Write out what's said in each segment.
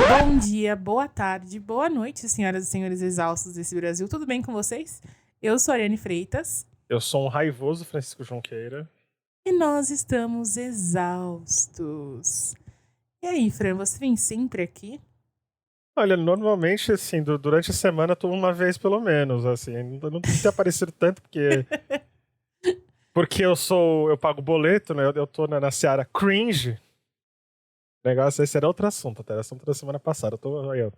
Bom dia, boa tarde, boa noite, senhoras e senhores exaustos desse Brasil. Tudo bem com vocês? Eu sou a Ariane Freitas. Eu sou um raivoso Francisco Junqueira. E nós estamos exaustos. E aí, Fran, você vem sempre aqui? Olha, normalmente, assim, durante a semana eu tô uma vez pelo menos, assim. Eu não tenho aparecido tanto porque eu pago boleto, né? Eu tô na seara cringe. Negócio, esse era outro assunto, até. Era assunto da semana passada. Eu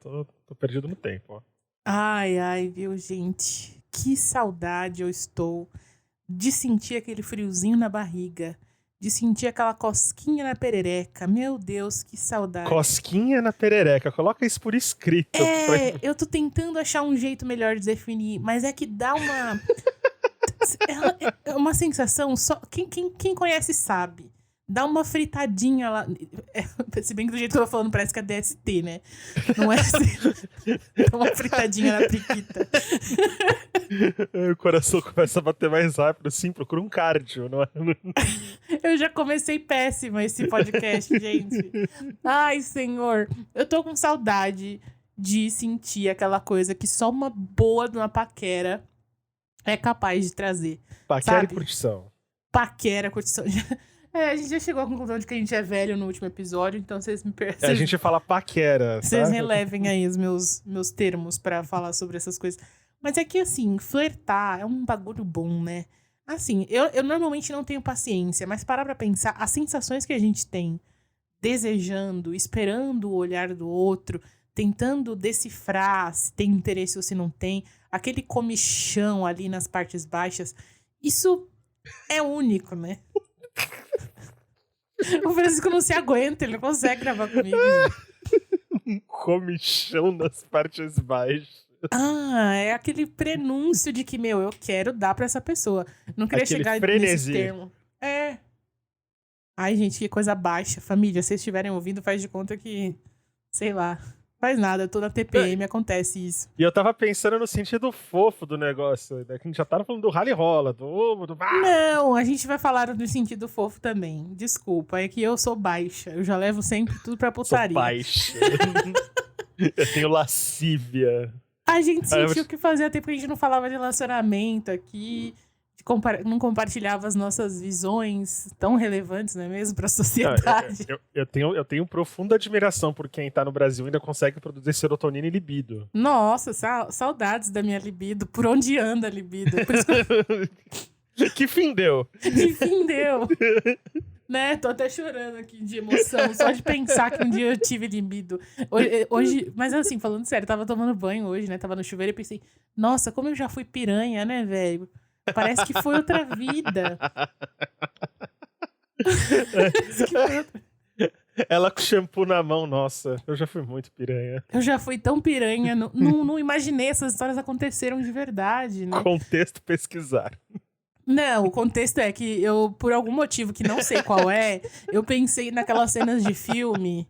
tô perdido no tempo, ó. Ai, viu, gente? Que saudade eu estou de sentir aquele friozinho na barriga, de sentir aquela cosquinha na perereca. Meu Deus, que saudade. Cosquinha na perereca, coloca isso por escrito. Eu tô tentando achar um jeito melhor de definir, mas é que dá uma... É uma sensação, só quem conhece sabe. Dá uma fritadinha lá. Se bem que do jeito que eu tô falando, parece que é DST, né? Não é assim. Dá uma fritadinha na priquita. O coração começa a bater mais rápido. Sim, procura um cardio, não é? Eu já comecei péssima esse podcast, gente. Ai, senhor. Eu tô com saudade de sentir aquela coisa que só uma boa de uma paquera é capaz de trazer. Paquera sabe? e curtição. Paquera, curtição. A gente já chegou à conclusão de que a gente é velho no último episódio, então vocês me A gente fala paquera, vocês tá? relevem aí os meus termos pra falar sobre essas coisas. Mas é que, assim, flertar é um bagulho bom, né? Assim, eu normalmente não tenho paciência, mas parar pra pensar, as sensações que a gente tem desejando, esperando o olhar do outro, tentando decifrar se tem interesse ou se não tem, aquele comichão ali nas partes baixas, isso é único, né? O Francisco não se aguenta, ele não consegue gravar comigo. Um comichão nas partes baixas. É aquele prenúncio de que, eu quero dar pra essa pessoa. Não queria aquele chegar frenesi. nesse termo. Ai, gente, que coisa baixa. Família, se vocês estiverem ouvindo, faz de conta que, sei lá, faz nada. Eu tô na TPM, acontece isso. E eu tava pensando no sentido fofo do negócio. Né? Que a gente já tava falando do rally rola, do... Não, a gente vai falar do sentido fofo também. Desculpa, é que eu sou baixa. Eu já levo sempre tudo pra putaria. Sou baixa. Eu tenho lascívia. A gente sentiu que fazia tempo que a gente não falava de relacionamento aqui, não compartilhava as nossas visões tão relevantes, não é mesmo, pra sociedade. Eu tenho profunda admiração por quem tá no Brasil e ainda consegue produzir serotonina e libido. Nossa, saudades da minha libido. Por onde anda a libido? Por isso que... Que fim deu? Que fim deu? Né? Tô até chorando aqui de emoção, só de pensar que um dia eu tive libido. Hoje, mas assim, falando sério, tava tomando banho hoje, né? Tava no chuveiro e pensei, nossa, como eu já fui piranha, né, velho? Parece que foi outra vida. Ela com shampoo na mão, nossa, eu já fui muito piranha. Eu já fui tão piranha, não imaginei, essas histórias aconteceram de verdade, né? Contexto pesquisar. Não, o contexto é que eu, por algum motivo que não sei qual é, eu pensei naquelas cenas de filme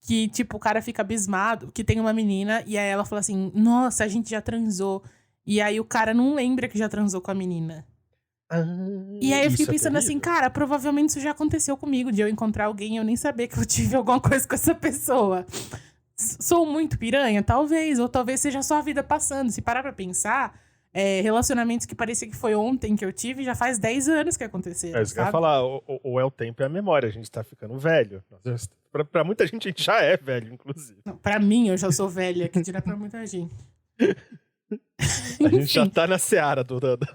que, tipo, o cara fica abismado, que tem uma menina, e aí ela fala assim, nossa, a gente já transou. E aí o cara não lembra que já transou com a menina. E aí eu fiquei pensando assim, cara, provavelmente isso já aconteceu comigo, de eu encontrar alguém e eu nem saber que eu tive alguma coisa com essa pessoa. Sou muito piranha? Talvez, ou talvez seja só a vida passando. Se parar pra pensar, relacionamentos que parecia que foi ontem que eu tive, já faz 10 anos que aconteceram, isso que eu ia falar, ou é o tempo e a memória, a gente tá ficando velho. Pra muita gente, a gente já é velho, inclusive. Não, pra mim, eu já sou velha, que dirá pra muita gente. A gente já tá na seara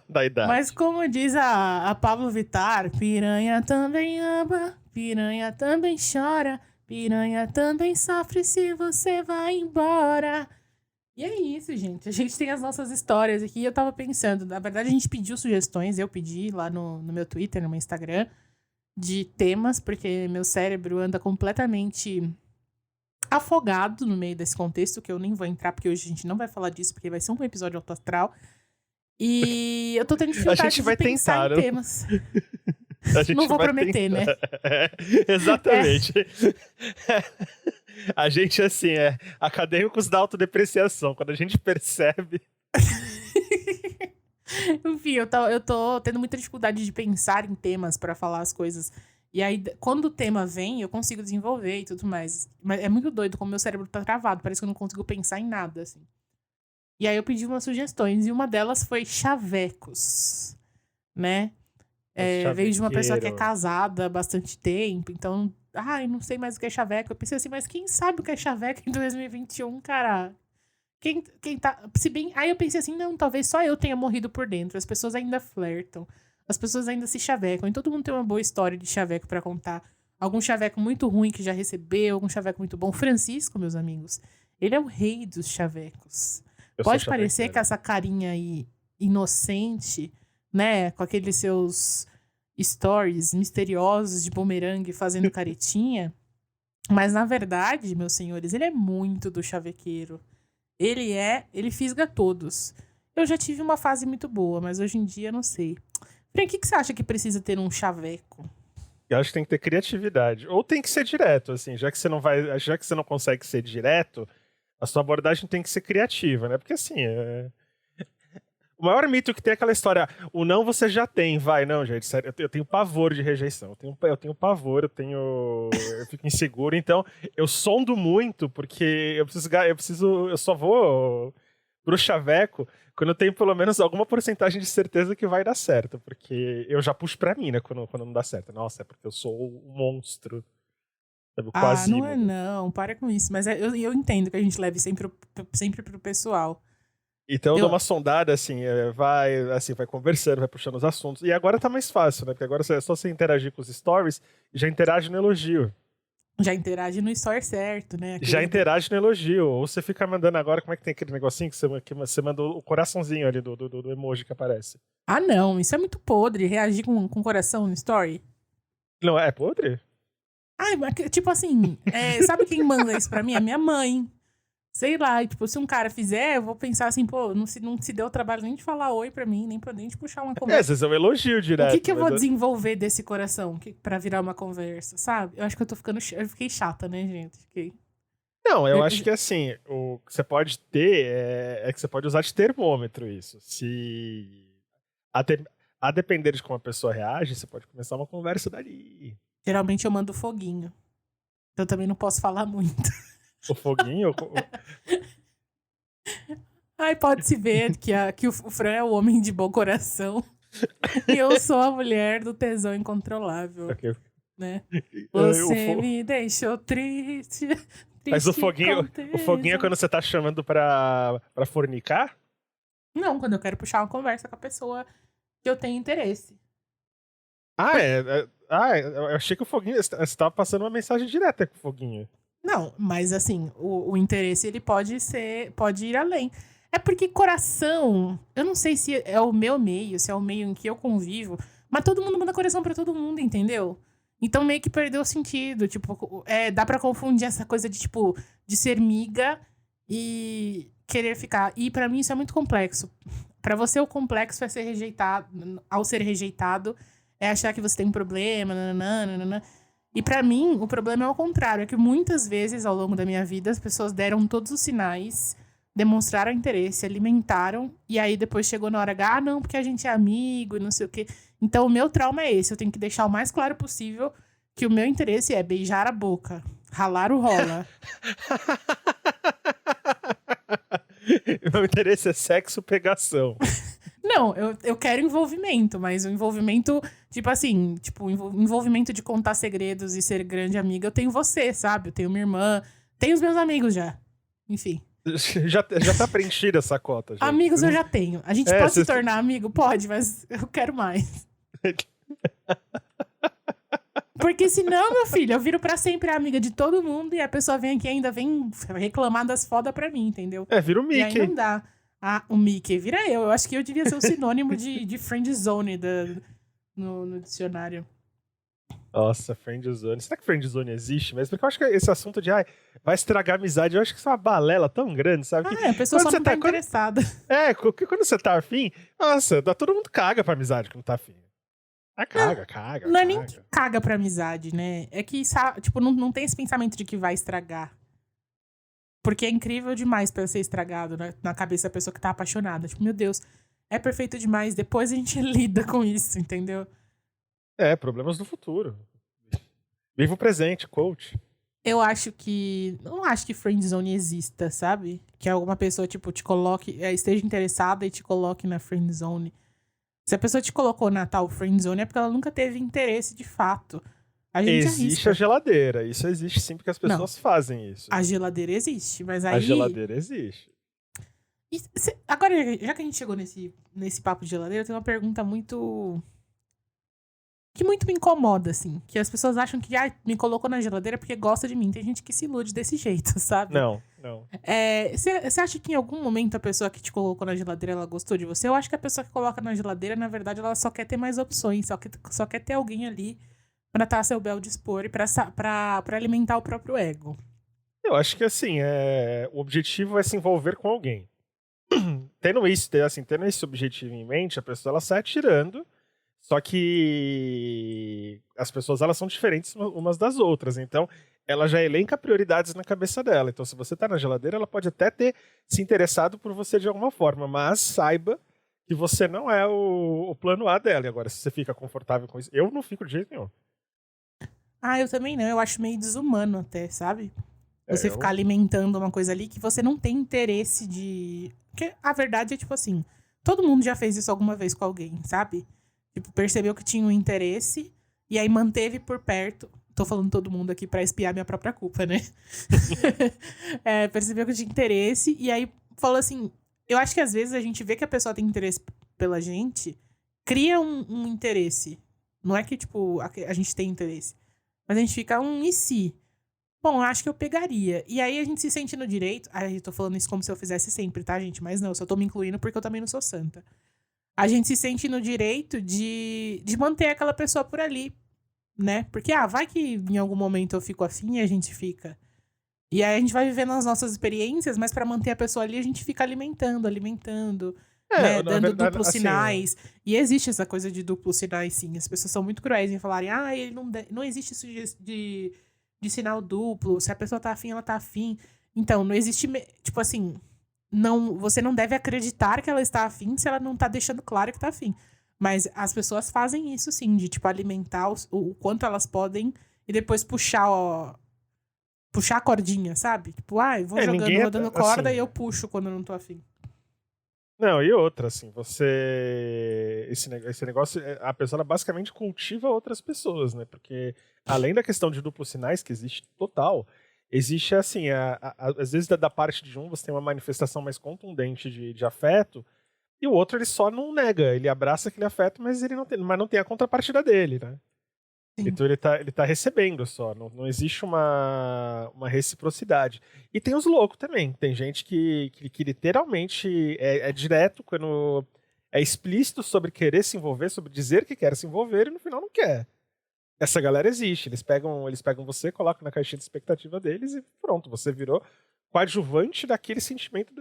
da idade. Mas como diz a Pablo Vittar, piranha também ama, piranha também chora, piranha também sofre se você vai embora. E é isso, gente. A gente tem as nossas histórias aqui. Eu tava pensando, na verdade a gente pediu sugestões, eu pedi lá no meu Twitter, no meu Instagram, de temas, porque meu cérebro anda completamente afogado no meio desse contexto, que eu nem vou entrar, porque hoje a gente não vai falar disso, porque vai ser um episódio alto astral. E eu tô tendo dificuldade de pensar em temas. Não vou prometer, né? Exatamente. A gente, assim, acadêmicos da autodepreciação. Quando a gente percebe... Enfim, eu tô tendo muita dificuldade de pensar em temas pra falar as coisas E aí, quando o tema vem, eu consigo desenvolver e tudo mais. Mas é muito doido como meu cérebro tá travado. Parece que eu não consigo pensar em nada, assim. E aí eu pedi umas sugestões. E uma delas foi chavecos, né? Veio de uma pessoa que é Chavequeiro. casada há bastante tempo. Então, ai, não sei mais o que é chaveco. Eu pensei assim, mas quem sabe o que é chaveco em 2021, cara? Quem tá... Se bem... Aí eu pensei assim, não, talvez só eu tenha morrido por dentro. As pessoas ainda flertam. As pessoas ainda se chavecam. E todo mundo tem uma boa história de chaveco pra contar. Algum chaveco muito ruim que já recebeu, algum chaveco muito bom. Francisco, meus amigos, ele é o rei dos chavecos. Eu sou Pode parecer que chavequeiro. essa carinha aí inocente, né? Com aqueles seus stories misteriosos de bumerangue fazendo caretinha. Mas, na verdade, meus senhores, ele é muito do chavequeiro. Ele fisga todos. Eu já tive uma fase muito boa, mas hoje em dia não sei. Fran, o que você acha que precisa ter um chaveco? Eu acho que tem que ter criatividade. Ou tem que ser direto, assim, já que você não consegue ser direto, a sua abordagem tem que ser criativa, né? Porque assim, o maior mito que tem é aquela história, o não você já tem, vai, não, gente, sério, eu tenho pavor de rejeição, eu tenho pavor, eu fico inseguro, então eu sondo muito, porque eu só vou pro chaveco quando eu tenho pelo menos alguma porcentagem de certeza que vai dar certo, porque eu já puxo pra mim, né, quando não dá certo. Nossa, é porque eu sou um monstro, sabe, o Ah, não é Quasimodo. não, para com isso. Mas eu entendo que a gente leve sempre pro pessoal. Então eu dou Eu uma sondada, assim, vai conversando, vai puxando os assuntos. E agora tá mais fácil, né? Porque agora é só você interagir com os stories e já interage no elogio. já interage no story certo, né? Já Aqueles... interage no elogio. Ou você fica mandando agora, como é que tem aquele negocinho que você mandou o coraçãozinho ali do emoji que aparece. Ah, não, isso é muito podre, reagir com coração no story. Não, é podre? Ai, mas tipo assim, sabe quem manda isso pra mim? É minha mãe. Sei lá, e, tipo, se um cara fizer, eu vou pensar assim, pô, não se deu o trabalho nem de falar oi pra mim, nem de puxar uma Às conversa. vezes é um elogio O que direto, eu mas. vou desenvolver desse coração pra virar uma conversa, sabe? Eu acho que eu tô ficando... Eu fiquei chata, né, gente? Fiquei... Não, eu acho eu- que assim, o que você pode ter é que você pode usar de termômetro isso. Se. A, de- a depender de como a pessoa reage, você pode começar uma conversa dali. Geralmente eu mando foguinho. Então eu também não posso falar muito. O foguinho. Ai, pode-se ver que o Fran é o homem de bom coração. E eu sou a mulher do tesão incontrolável, Ok. né? O Você fo- me deixou triste, Mas o triste foguinho, com o foguinho é tesão. quando você tá chamando pra fornicar? Não, quando eu quero puxar uma conversa com a pessoa que eu tenho interesse. Ah, eu achei que o foguinho. Você tava passando uma mensagem direta com o foguinho. Não, mas assim, o interesse ele pode ir além. É porque coração, eu não sei se é o meu meio, se é o meio em que eu convivo, mas todo mundo manda coração pra todo mundo, entendeu? Então meio que perdeu o sentido, tipo, dá pra confundir essa coisa de tipo de ser miga e querer ficar. E pra mim isso é muito complexo. Pra você o complexo é ser rejeitado, ao ser rejeitado é achar que você tem um problema, nananã. E pra mim, o problema é o contrário. É que muitas vezes, ao longo da minha vida, as pessoas deram todos os sinais, demonstraram interesse, alimentaram, e aí depois chegou na hora H, ah, não, porque a gente é amigo e não sei o quê. Então, o meu trauma é esse. Eu tenho que deixar o mais claro possível que o meu interesse é beijar a boca, ralar o rola. Meu interesse é sexo, pegação. Não, eu quero envolvimento, mas o envolvimento, tipo assim, tipo, envolvimento de contar segredos e ser grande amiga, eu tenho você, sabe? Eu tenho minha irmã, tenho os meus amigos já. Enfim. Já tá preenchida essa cota, gente. Amigos eu já tenho. A gente É, pode se vocês. tornar amigo? Pode, mas eu quero mais. Porque senão, meu filho, eu viro pra sempre amiga de todo mundo e a pessoa vem aqui e ainda vem reclamar das fodas pra mim, entendeu? Vira o E aí não Mickey. dá. Ah, o Mickey vira eu. Eu acho que eu devia ser o sinônimo de friend zone no dicionário. Nossa, friendzone. Será que friendzone existe mesmo? Porque eu acho que esse assunto de vai estragar a amizade, eu acho que isso é uma balela tão grande, sabe? Que A pessoa quando só você não tá tá. interessada. Quando você tá afim, nossa, todo mundo caga pra amizade que não tá afim. Caga, Não é nem que caga. caga pra amizade, né? É que, tipo, não tem esse pensamento de que vai estragar. Porque é incrível demais pra ser estragado na cabeça da pessoa que tá apaixonada. Tipo, meu Deus, é perfeito demais. Depois a gente lida com isso, entendeu? Problemas do futuro. Viva o presente, coach. Eu acho que... Não acho que friendzone exista, sabe? Que alguma pessoa, tipo, te coloque... esteja interessada e te coloque na friendzone. Se a pessoa te colocou na tal friendzone é porque ela nunca teve interesse de fato. A gente Existe a arrisca. geladeira. Isso existe sim, porque as Não. pessoas fazem isso. A geladeira existe, mas aí... A geladeira existe. Agora, já que a gente chegou nesse papo de geladeira, eu tenho uma pergunta muito... que muito me incomoda, assim. Que as pessoas acham que me colocou na geladeira porque gosta de mim. Tem gente que se ilude desse jeito, sabe? Não. Você acha que em algum momento a pessoa que te colocou na geladeira, ela gostou de você? Eu acho que a pessoa que coloca na geladeira, na verdade, ela só quer ter mais opções. Só quer ter alguém ali pra estar a seu bel dispor e pra alimentar o próprio ego. Eu acho que, assim, o objetivo é se envolver com alguém. Tendo esse objetivo em mente, a pessoa ela sai atirando. Só que as pessoas elas são diferentes umas das outras, então ela já elenca prioridades na cabeça dela. Então, se você tá na geladeira, ela pode até ter se interessado por você de alguma forma, mas saiba que você não é o plano A dela. E agora, se você fica confortável com isso, eu não fico de jeito nenhum. Eu também não. Eu acho meio desumano até, sabe? Você ficar alimentando uma coisa ali que você não tem interesse de... Porque a verdade é, tipo assim, todo mundo já fez isso alguma vez com alguém, sabe? Tipo, percebeu que tinha um interesse e aí manteve por perto. Tô falando todo mundo aqui pra espiar minha própria culpa, né? Percebeu que tinha interesse e aí falou assim... Eu acho que às vezes a gente vê que a pessoa tem interesse pela gente, cria um interesse. Não é que, tipo, a gente tem interesse. Mas a gente fica e se? Bom, eu acho que eu pegaria. E aí a gente se sente no direito... eu tô falando isso como se eu fizesse sempre, tá, gente? Mas não, eu só tô me incluindo porque eu também não sou santa. A gente se sente no direito de manter aquela pessoa por ali, né? Porque, vai que em algum momento eu fico afim e a gente fica. E aí a gente vai vivendo as nossas experiências, mas pra manter a pessoa ali, a gente fica alimentando, né? Dando duplos sinais. E existe essa coisa de duplos sinais, sim. As pessoas são muito cruéis em falarem, ele não existe isso de sinal duplo. Se a pessoa tá afim, ela tá afim. Então, não existe, tipo assim... você não deve acreditar que ela está afim se ela não tá deixando claro que tá afim. Mas as pessoas fazem isso sim, de tipo alimentar o quanto elas podem e depois puxar a cordinha, sabe? Tipo, vou dando corda assim, e eu puxo quando eu não tô afim. Não, e outra, assim, esse negócio, a pessoa basicamente cultiva outras pessoas, né? Porque além da questão de duplos sinais, que existe total, existe, assim, às vezes da parte de um você tem uma manifestação mais contundente de afeto, e o outro ele só não nega, ele abraça aquele afeto, mas ele não tem a contrapartida dele, né? Sim. Então ele tá recebendo só, não existe uma reciprocidade. E tem os loucos também, tem gente que literalmente é direto quando é explícito sobre querer se envolver, sobre dizer que quer se envolver e no final não quer. Essa galera existe, eles pegam você, colocam na caixinha de expectativa deles e pronto, você virou coadjuvante daquele sentimento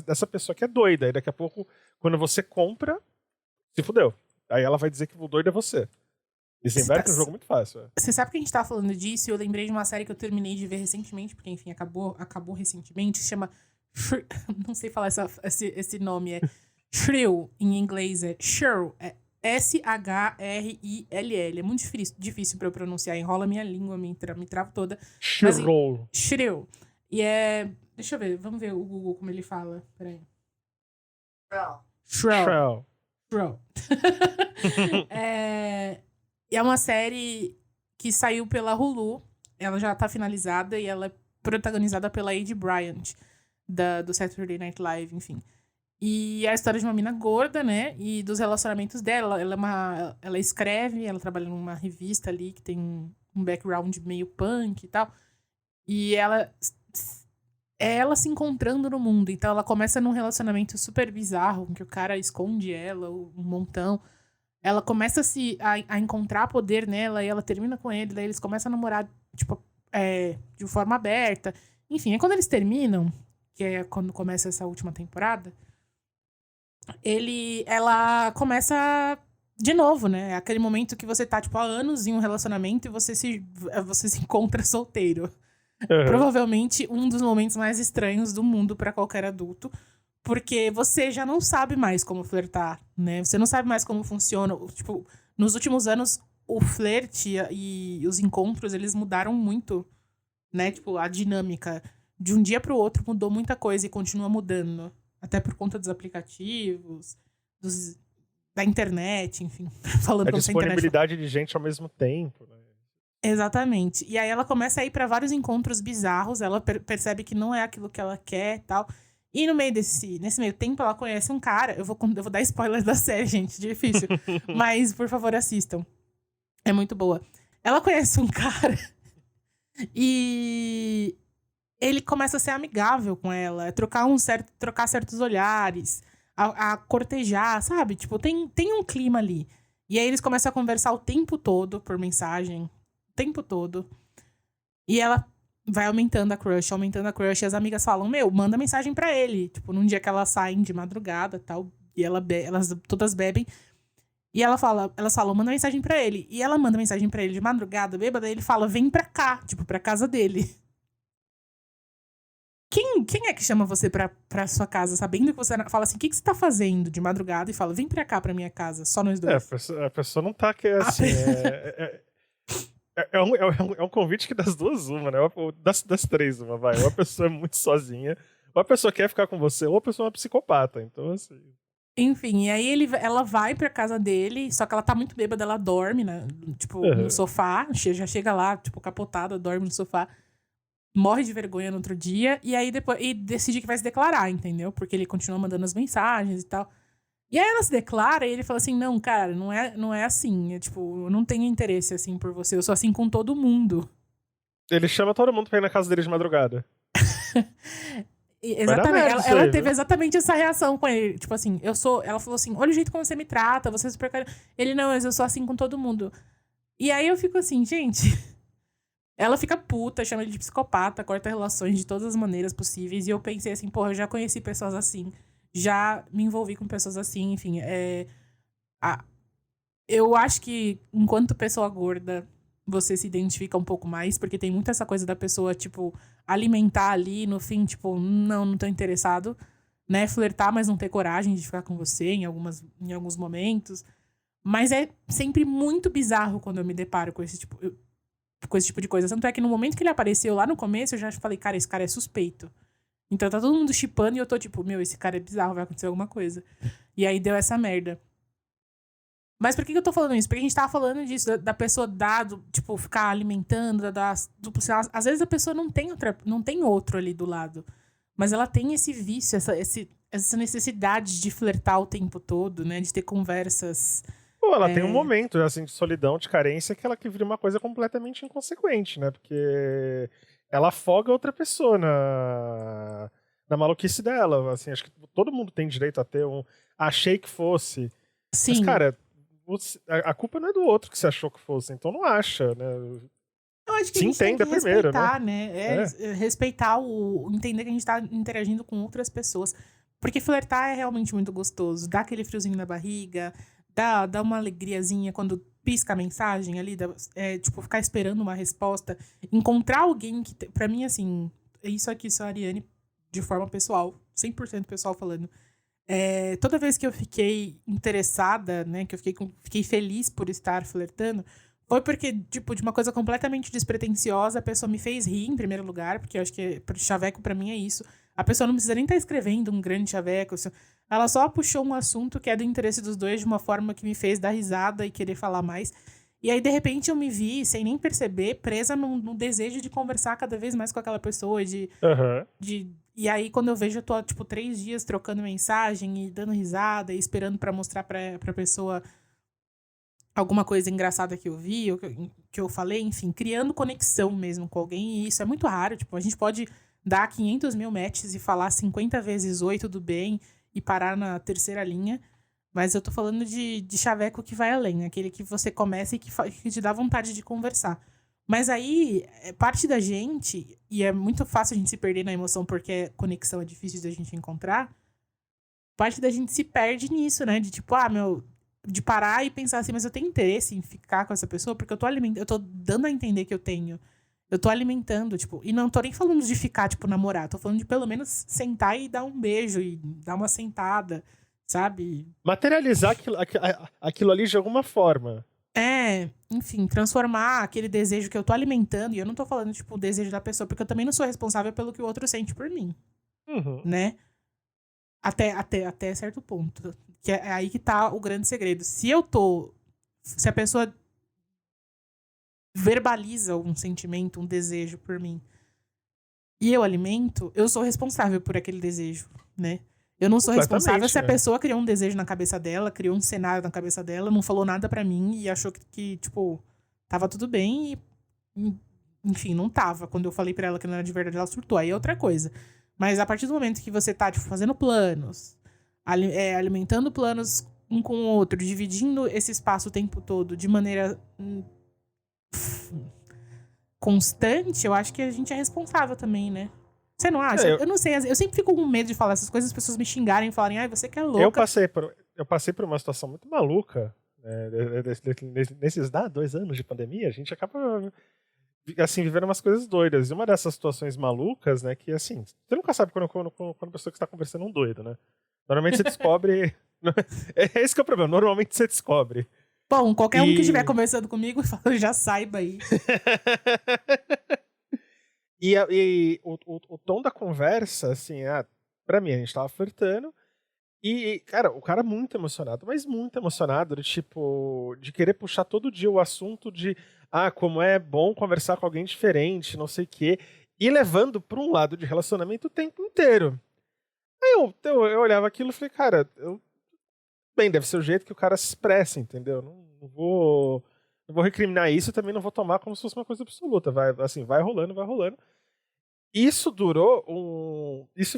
dessa pessoa que é doida. E daqui a pouco, quando você compra, se fudeu. Aí ela vai dizer que o doido é você. Desembarque é um jogo muito fácil. Você sabe que a gente tá falando disso e eu lembrei de uma série que eu terminei de ver recentemente, porque, enfim, acabou recentemente, se chama... Não sei falar esse nome, é Shrill, em inglês é Shrill, é Shrill. É muito difícil pra eu pronunciar, enrola minha língua, me travo toda. Shrill. Shrill. E deixa eu ver, vamos ver o Google como ele fala. Peraí. Shrill. E é uma série que saiu pela Hulu. Ela já tá finalizada e ela é protagonizada pela Aidy Bryant, do Saturday Night Live, enfim. E é a história de uma mina gorda, né? E dos relacionamentos dela. Ela escreve, ela trabalha numa revista ali que tem um background meio punk e tal. E ela se encontrando no mundo. Então ela começa num relacionamento super bizarro, em que o cara esconde ela um montão. Ela começa a encontrar poder nela e ela termina com ele. Daí eles começam a namorar, tipo, de forma aberta. Enfim, quando eles terminam, que é quando começa essa última temporada, ela começa de novo, né? É aquele momento que você tá, tipo, há anos em um relacionamento e você se encontra solteiro. Uhum. Provavelmente um dos momentos mais estranhos do mundo pra qualquer adulto. Porque você já não sabe mais como flertar, né? Você não sabe mais como funciona. Tipo, nos últimos anos, o flerte e os encontros, eles mudaram muito, né? Tipo, a dinâmica. De um dia pro outro mudou muita coisa e continua mudando. Até por conta dos aplicativos, da internet, enfim. Falando A como se a internet... disponibilidade de gente ao mesmo tempo, né? Exatamente. E aí ela começa a ir pra vários encontros bizarros, ela percebe que não é aquilo que ela quer e tal. E no meio nesse meio tempo, ela conhece um cara. Eu vou dar spoiler da série, gente, difícil. Mas, por favor, assistam. É muito boa. Ela conhece um cara e ele começa a ser amigável com ela, trocar certos olhares, a cortejar, sabe? Tipo, tem um clima ali. E aí eles começam a conversar o tempo todo por mensagem. O tempo todo. E ela vai aumentando a crush. E as amigas falam, manda mensagem pra ele. Tipo, num dia que elas saem de madrugada e tal. E elas todas bebem. E elas falam, manda mensagem pra ele. E ela manda mensagem pra ele de madrugada, bêbada. E ele fala, vem pra cá. Tipo, pra casa dele. Quem é que chama você pra sua casa, sabendo que você fala assim, o que você tá fazendo de madrugada? E fala, vem pra cá, pra minha casa, só nós dois. A pessoa não tá assim... É um convite que das duas uma, né? Das três uma, vai. Ou a pessoa é muito sozinha, ou a pessoa quer ficar com você, ou a pessoa é uma psicopata. Então, assim... Enfim, e aí ela vai pra casa dele, só que ela tá muito bêbada, ela dorme, né? Tipo, no sofá, já chega lá, tipo, capotada, dorme no sofá. Morre de vergonha no outro dia, e aí depois decide que vai se declarar, entendeu? Porque ele continua mandando as mensagens e tal. E aí ela se declara e ele fala assim, não, cara, não é assim. Tipo, eu não tenho interesse assim por você, eu sou assim com todo mundo. Ele chama todo mundo pra ir na casa dele de madrugada. Exatamente, ela teve exatamente essa reação com ele. Tipo assim, ela falou assim, olha o jeito como você me trata, você é super carinhoso. Ele, não, mas eu sou assim com todo mundo. E aí eu fico assim, gente... Ela fica puta, chama ele de psicopata, corta relações de todas as maneiras possíveis. E eu pensei assim, porra, eu já conheci pessoas assim. Já me envolvi com pessoas assim, enfim. Eu acho que, enquanto pessoa gorda, você se identifica um pouco mais. Porque tem muito essa coisa da pessoa, tipo, alimentar ali, no fim, tipo, não tô interessado. Né? Flertar, mas não ter coragem de ficar com você em alguns momentos. Mas é sempre muito bizarro quando eu me deparo com esse tipo de coisa. Tanto é que no momento que ele apareceu lá no começo, eu já falei, cara, esse cara é suspeito. Então tá todo mundo shippando e eu tô tipo, esse cara é bizarro, vai acontecer alguma coisa. E aí deu essa merda. Mas por que eu tô falando isso? Porque a gente tava falando disso, da pessoa tipo, ficar alimentando, às vezes a pessoa não tem outro ali do lado. Mas ela tem esse vício, essa necessidade de flertar o tempo todo, né? De ter conversas... Pô, ela tem um momento, assim, de solidão, de carência, que ela que vira uma coisa completamente inconsequente, né? Porque ela afoga outra pessoa na maluquice dela. Assim, acho que todo mundo tem direito a ter um... Achei que fosse. Sim. Mas, cara, a culpa não é do outro que você achou que fosse, então não acha, né? Eu acho que a gente tem que respeitar, né? Respeitar entender que a gente tá interagindo com outras pessoas. Porque flertar é realmente muito gostoso. Dá aquele friozinho na barriga... Dá uma alegriazinha quando pisca a mensagem ali, tipo, ficar esperando uma resposta. Encontrar alguém que... Pra mim, assim, isso aqui só a Ariane, de forma pessoal, 100% pessoal falando. Toda vez que eu fiquei interessada, né, que eu fiquei feliz por estar flertando, foi porque, tipo, de uma coisa completamente despretensiosa, a pessoa me fez rir, em primeiro lugar, porque eu acho que chaveco pra mim é isso. A pessoa não precisa nem estar escrevendo um grande chaveco. Ela só puxou um assunto que é do interesse dos dois de uma forma que me fez dar risada e querer falar mais. E aí, de repente, eu me vi, sem nem perceber, presa no desejo de conversar cada vez mais com aquela pessoa. E aí, quando eu vejo, eu tô, tipo, 3 dias trocando mensagem e dando risada e esperando pra mostrar pra pessoa alguma coisa engraçada que eu vi, ou que eu falei, enfim, criando conexão mesmo com alguém. E isso é muito raro. Tipo, a gente pode dar 500 mil matches e falar 50 vezes oi, tudo bem, e parar na terceira linha. Mas eu tô falando de chaveco que vai além, aquele que você começa e que te dá vontade de conversar. Mas aí, parte da gente, e é muito fácil a gente se perder na emoção porque conexão é difícil da gente encontrar, parte da gente se perde nisso, né? De tipo, de parar e pensar assim, mas eu tenho interesse em ficar com essa pessoa porque eu tô dando a entender que eu tenho. Eu tô alimentando, tipo, e não tô nem falando de ficar, tipo, namorar, tô falando de pelo menos sentar e dar um beijo e dar uma sentada, sabe? Materializar aquilo ali de alguma forma. né, enfim, transformar aquele desejo que eu tô alimentando, e eu não tô falando, tipo, o desejo da pessoa, porque eu também não sou responsável pelo que o outro sente por mim, Uhum. né? Até certo ponto. Que é aí que tá o grande segredo. Se a pessoa verbaliza um sentimento, um desejo por mim, e eu alimento, eu sou responsável por aquele desejo, né? Eu não sou responsável Completamente, se a né? pessoa criou um desejo na cabeça dela, criou um cenário na cabeça dela, não falou nada pra mim e achou que tipo, tava tudo bem e, enfim, não tava. Quando eu falei pra ela que não era de verdade, ela surtou. Aí é outra coisa. Mas a partir do momento que você tá, tipo, fazendo planos, alimentando planos um com o outro, dividindo esse espaço o tempo todo de maneira constante, eu acho que a gente é responsável também, né? Você não acha? É, Eu não sei, eu sempre fico com medo de falar essas coisas, as pessoas me xingarem e falarem, ai, você que é eu louca. passei por uma situação muito maluca, né, nesses 2 anos de pandemia, a gente acaba assim, vivendo umas coisas doidas. E uma dessas situações malucas, né, que assim, você nunca sabe quando a pessoa que está conversando é um doido, né? Normalmente você descobre. É esse que é o problema, normalmente você descobre. Bom, qualquer um que estiver E. conversando comigo, já saiba aí. E o tom da conversa, assim, pra mim, a gente tava flertando. E, cara, o cara muito emocionado, mas muito emocionado, de tipo, de querer puxar todo dia o assunto de, como é bom conversar com alguém diferente, não sei o quê, e levando pra um lado de relacionamento o tempo inteiro. Aí eu olhava aquilo e falei, cara, bem, deve ser o jeito que o cara se expressa, entendeu? Não vou recriminar isso e também não vou tomar como se fosse uma coisa absoluta. Vai, assim, vai rolando, vai rolando. Isso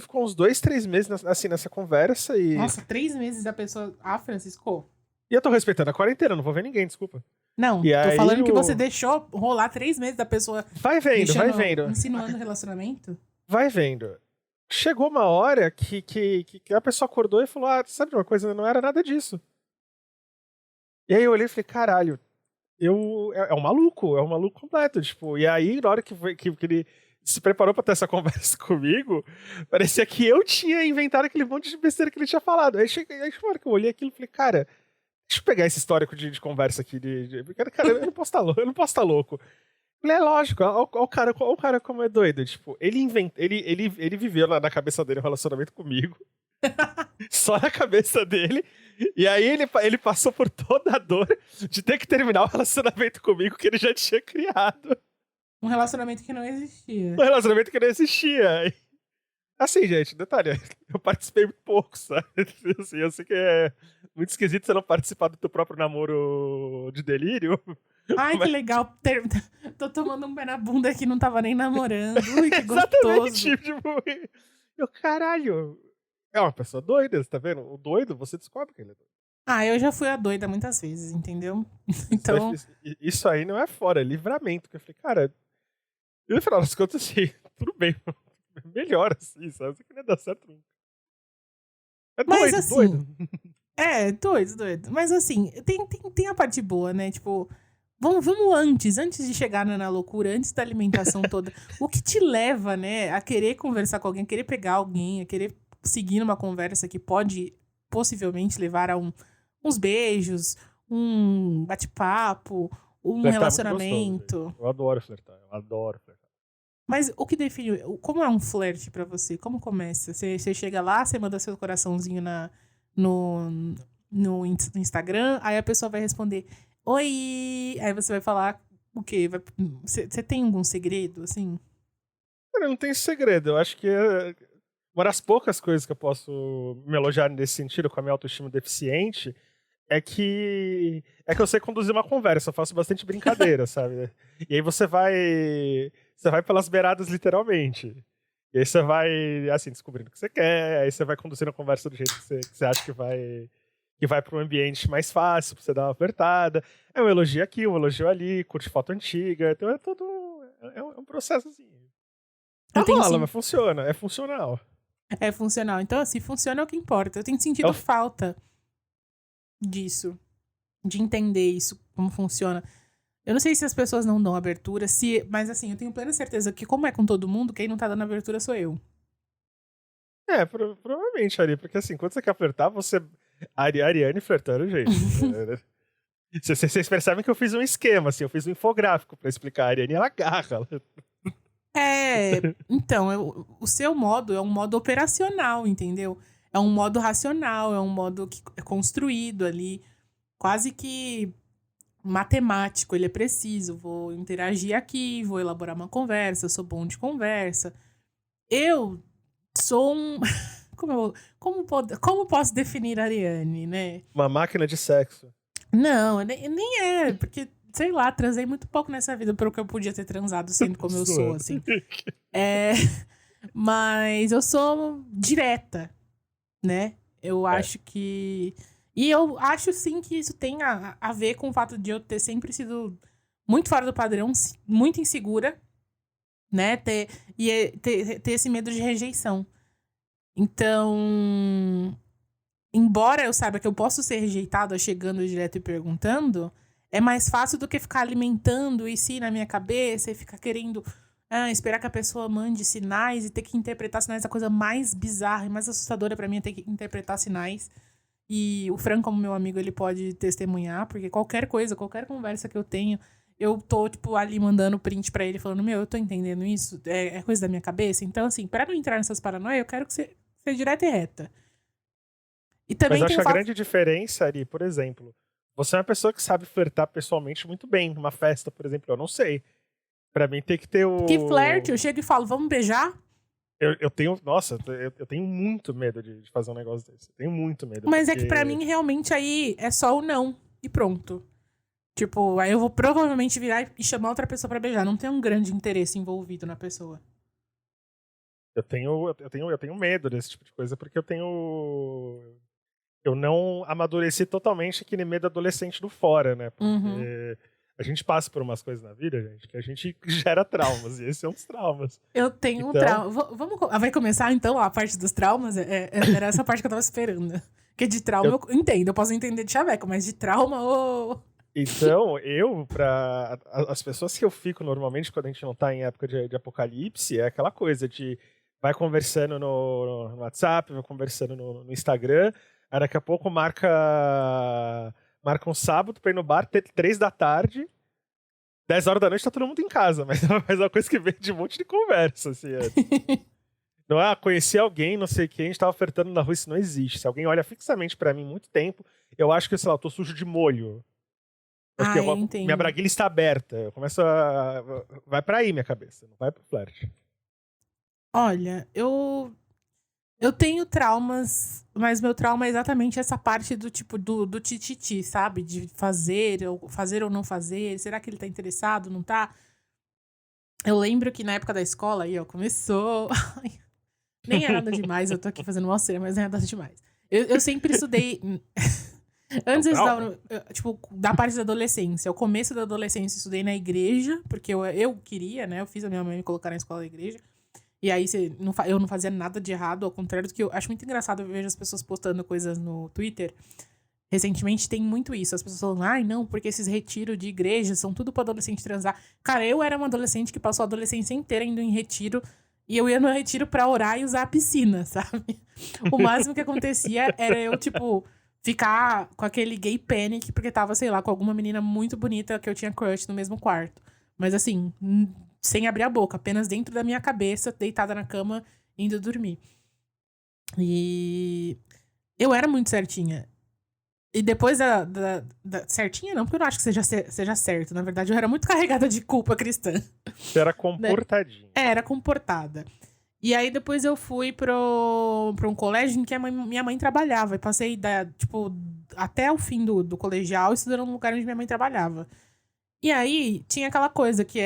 ficou uns 2, 3 meses assim, nessa conversa e. Nossa, 3 meses da pessoa. Ah, Francisco. E eu tô respeitando a quarentena, não vou ver ninguém, desculpa. Não, E tô aí falando que você deixou rolar 3 meses da pessoa Vai vendo, vai vendo. insinuando relacionamento. Vai vendo. Chegou uma hora que a pessoa acordou e falou: sabe de uma coisa? Não era nada disso. E aí eu olhei e falei: caralho, é um maluco completo. Tipo, e aí, na hora que ele se preparou pra ter essa conversa comigo, parecia que eu tinha inventado aquele monte de besteira que ele tinha falado. Aí na hora que eu olhei aquilo, eu falei: cara, deixa eu pegar esse histórico de conversa aqui. Cara, eu não posso estar louco, eu não posso estar louco. É lógico, olha o cara como é doido. Tipo, ele viveu na cabeça dele um relacionamento comigo. Só na cabeça dele. E aí ele passou por toda a dor de ter que terminar o relacionamento comigo que ele já tinha criado. Um relacionamento que não existia. Um relacionamento que não existia. E, assim, gente, detalhe, eu participei muito pouco, sabe? Assim, eu sei que é muito esquisito você não participar do teu próprio namoro de delírio. Ai, que Mas, legal. Tô tomando um pé na bunda que não tava nem namorando. Ui, que exatamente, gostoso. tipo, caralho, é uma pessoa doida, você tá vendo? O doido, você descobre que ele é doido. Ah, eu já fui a doida muitas vezes, entendeu? Isso, Então, isso aí não é fora, é livramento. Que eu falei, cara, e no final das contas, assim, tudo bem, melhor assim, sabe? Isso aqui não ia dar certo nunca. É mas doido, assim, doido. doido. Mas assim, tem a parte boa, né? Tipo, vamos antes de chegar na loucura, antes da alimentação toda. O que te leva, né, a querer conversar com alguém, a querer pegar alguém, a querer seguir numa conversa que pode possivelmente levar a uns beijos, um bate-papo, um Flertar é muito gostoso, gente. relacionamento. Eu adoro flertar, eu adoro flertar. Mas o que define. Como é um flerte pra você? Como começa? Você chega lá, você manda seu coraçãozinho no, no Instagram, aí a pessoa vai responder: Oi! Aí você vai falar o quê? Você tem algum segredo, assim? Cara, não tem segredo, eu acho que é uma das poucas coisas que eu posso me elogiar nesse sentido com a minha autoestima deficiente é que eu sei conduzir uma conversa, eu faço bastante brincadeira, sabe? E aí você vai pelas beiradas literalmente. E aí você vai, assim, descobrindo o que você quer, aí você vai conduzindo a conversa do jeito que você acha que vai para um ambiente mais fácil, pra você dar uma apertada. É um elogio aqui, um elogio ali, curte foto antiga, então é todo um processo assim. Eu tenho Rola, sim. mas funciona, é funcional. É funcional. Então, assim, funciona é o que importa. Eu tenho É sentido o falta disso, de entender isso, como funciona. Eu não sei se as pessoas não dão abertura, mas assim, eu tenho plena certeza que, como é com todo mundo, quem não tá dando abertura sou eu. Provavelmente, Ari, porque assim, quando você quer flertar, você. Ariane flertando, gente. Vocês percebem que eu fiz um esquema, assim, eu fiz um infográfico pra explicar. A Ariane, ela agarra. Então, o seu modo é um modo operacional, entendeu? É um modo racional, é um modo que é construído ali, quase que matemático, ele é preciso. Vou interagir aqui, vou elaborar uma conversa, eu sou bom de conversa. Eu sou um... Como posso definir a Ariane, né? Uma máquina de sexo. Não, nem é, porque, sei lá, transei muito pouco nessa vida pelo que eu podia ter transado sendo como eu sou, assim. Mas eu sou direta, né? Eu acho que... E eu acho, sim, que isso tem a ver com o fato de eu ter sempre sido muito fora do padrão, muito insegura, né? Ter esse medo de rejeição. Então, embora eu saiba que eu posso ser rejeitada chegando direto e perguntando, é mais fácil do que ficar alimentando isso na minha cabeça e ficar querendo esperar que a pessoa mande sinais e ter que interpretar sinais. A coisa mais bizarra e mais assustadora pra mim é ter que interpretar sinais. E o Fran, como meu amigo, ele pode testemunhar, porque qualquer coisa, qualquer conversa que eu tenho, eu tô, tipo, ali mandando print pra ele, falando, eu tô entendendo isso, é coisa da minha cabeça. Então, assim, pra não entrar nessas paranoias, eu quero que você seja direta e reta. E também Mas eu acho a grande diferença, Ari, por exemplo, você é uma pessoa que sabe flertar pessoalmente muito bem. Numa festa, por exemplo, eu não sei. Pra mim tem que ter o... Que flerte, eu chego e falo, vamos beijar? Eu tenho, nossa, eu tenho muito medo de fazer um negócio desse. Eu tenho muito medo. Mas é que pra mim, realmente, aí é só o não. E pronto. Tipo, aí eu vou provavelmente virar e chamar outra pessoa pra beijar. Não tem um grande interesse envolvido na pessoa. Eu tenho medo desse tipo de coisa, porque eu não amadureci totalmente que nem medo adolescente do fora, né? Porque a gente passa por umas coisas na vida, gente, que a gente gera traumas, e esse é um dos traumas. Eu tenho um trauma. Vai começar, então, a parte dos traumas? Era essa parte que eu tava esperando. Porque de trauma eu entendo, eu posso entender de chaveco, mas de trauma, Então, as pessoas que eu fico normalmente quando a gente não tá em época de apocalipse, é aquela coisa de vai conversando no WhatsApp, vai conversando no Instagram, aí daqui a pouco marca um sábado pra ir no bar, 3 da tarde, 10 horas da noite tá todo mundo em casa, mas é uma coisa que vem de um monte de conversa, assim. Não conheci alguém, não sei quem, a gente tava ofertando na rua, isso não existe. Se alguém olha fixamente pra mim muito tempo, eu acho que, sei lá, eu tô sujo de molho. Porque minha braguilha está aberta. Eu começo a... Vai pra aí minha cabeça, não vai pro flerte. Olha, eu tenho traumas, mas meu trauma é exatamente essa parte do tipo do tititi, sabe? De fazer ou não fazer. Será que ele tá interessado, não tá? Eu lembro que na época da escola, aí, começou... Nem é nada demais, eu tô aqui fazendo uma cena, mas não é nada demais. Eu sempre estudei... Antes eu estudava, tipo, da parte da adolescência. O começo da adolescência eu estudei na igreja, porque eu queria, né? Eu fiz a minha mãe me colocar na escola da igreja. E aí eu não fazia nada de errado, ao contrário do que eu acho muito engraçado. Eu vejo as pessoas postando coisas no Twitter. Recentemente tem muito isso. As pessoas falam, não, porque esses retiros de igreja são tudo pra adolescente transar. Cara, eu era uma adolescente que passou a adolescência inteira indo em retiro. E eu ia no retiro pra orar e usar a piscina, sabe? O máximo que acontecia era eu, tipo... ficar com aquele gay panic, porque tava, sei lá, com alguma menina muito bonita que eu tinha crush no mesmo quarto. Mas assim, sem abrir a boca, apenas dentro da minha cabeça, deitada na cama, indo dormir. E eu era muito certinha. E depois da certinha não, porque eu não acho que seja certo. Na verdade, eu era muito carregada de culpa cristã. Você era comportadinha. Era comportada. E aí depois eu fui pra um colégio em que minha mãe trabalhava. E passei, até o fim do colegial estudando num lugar onde minha mãe trabalhava. E aí tinha aquela coisa que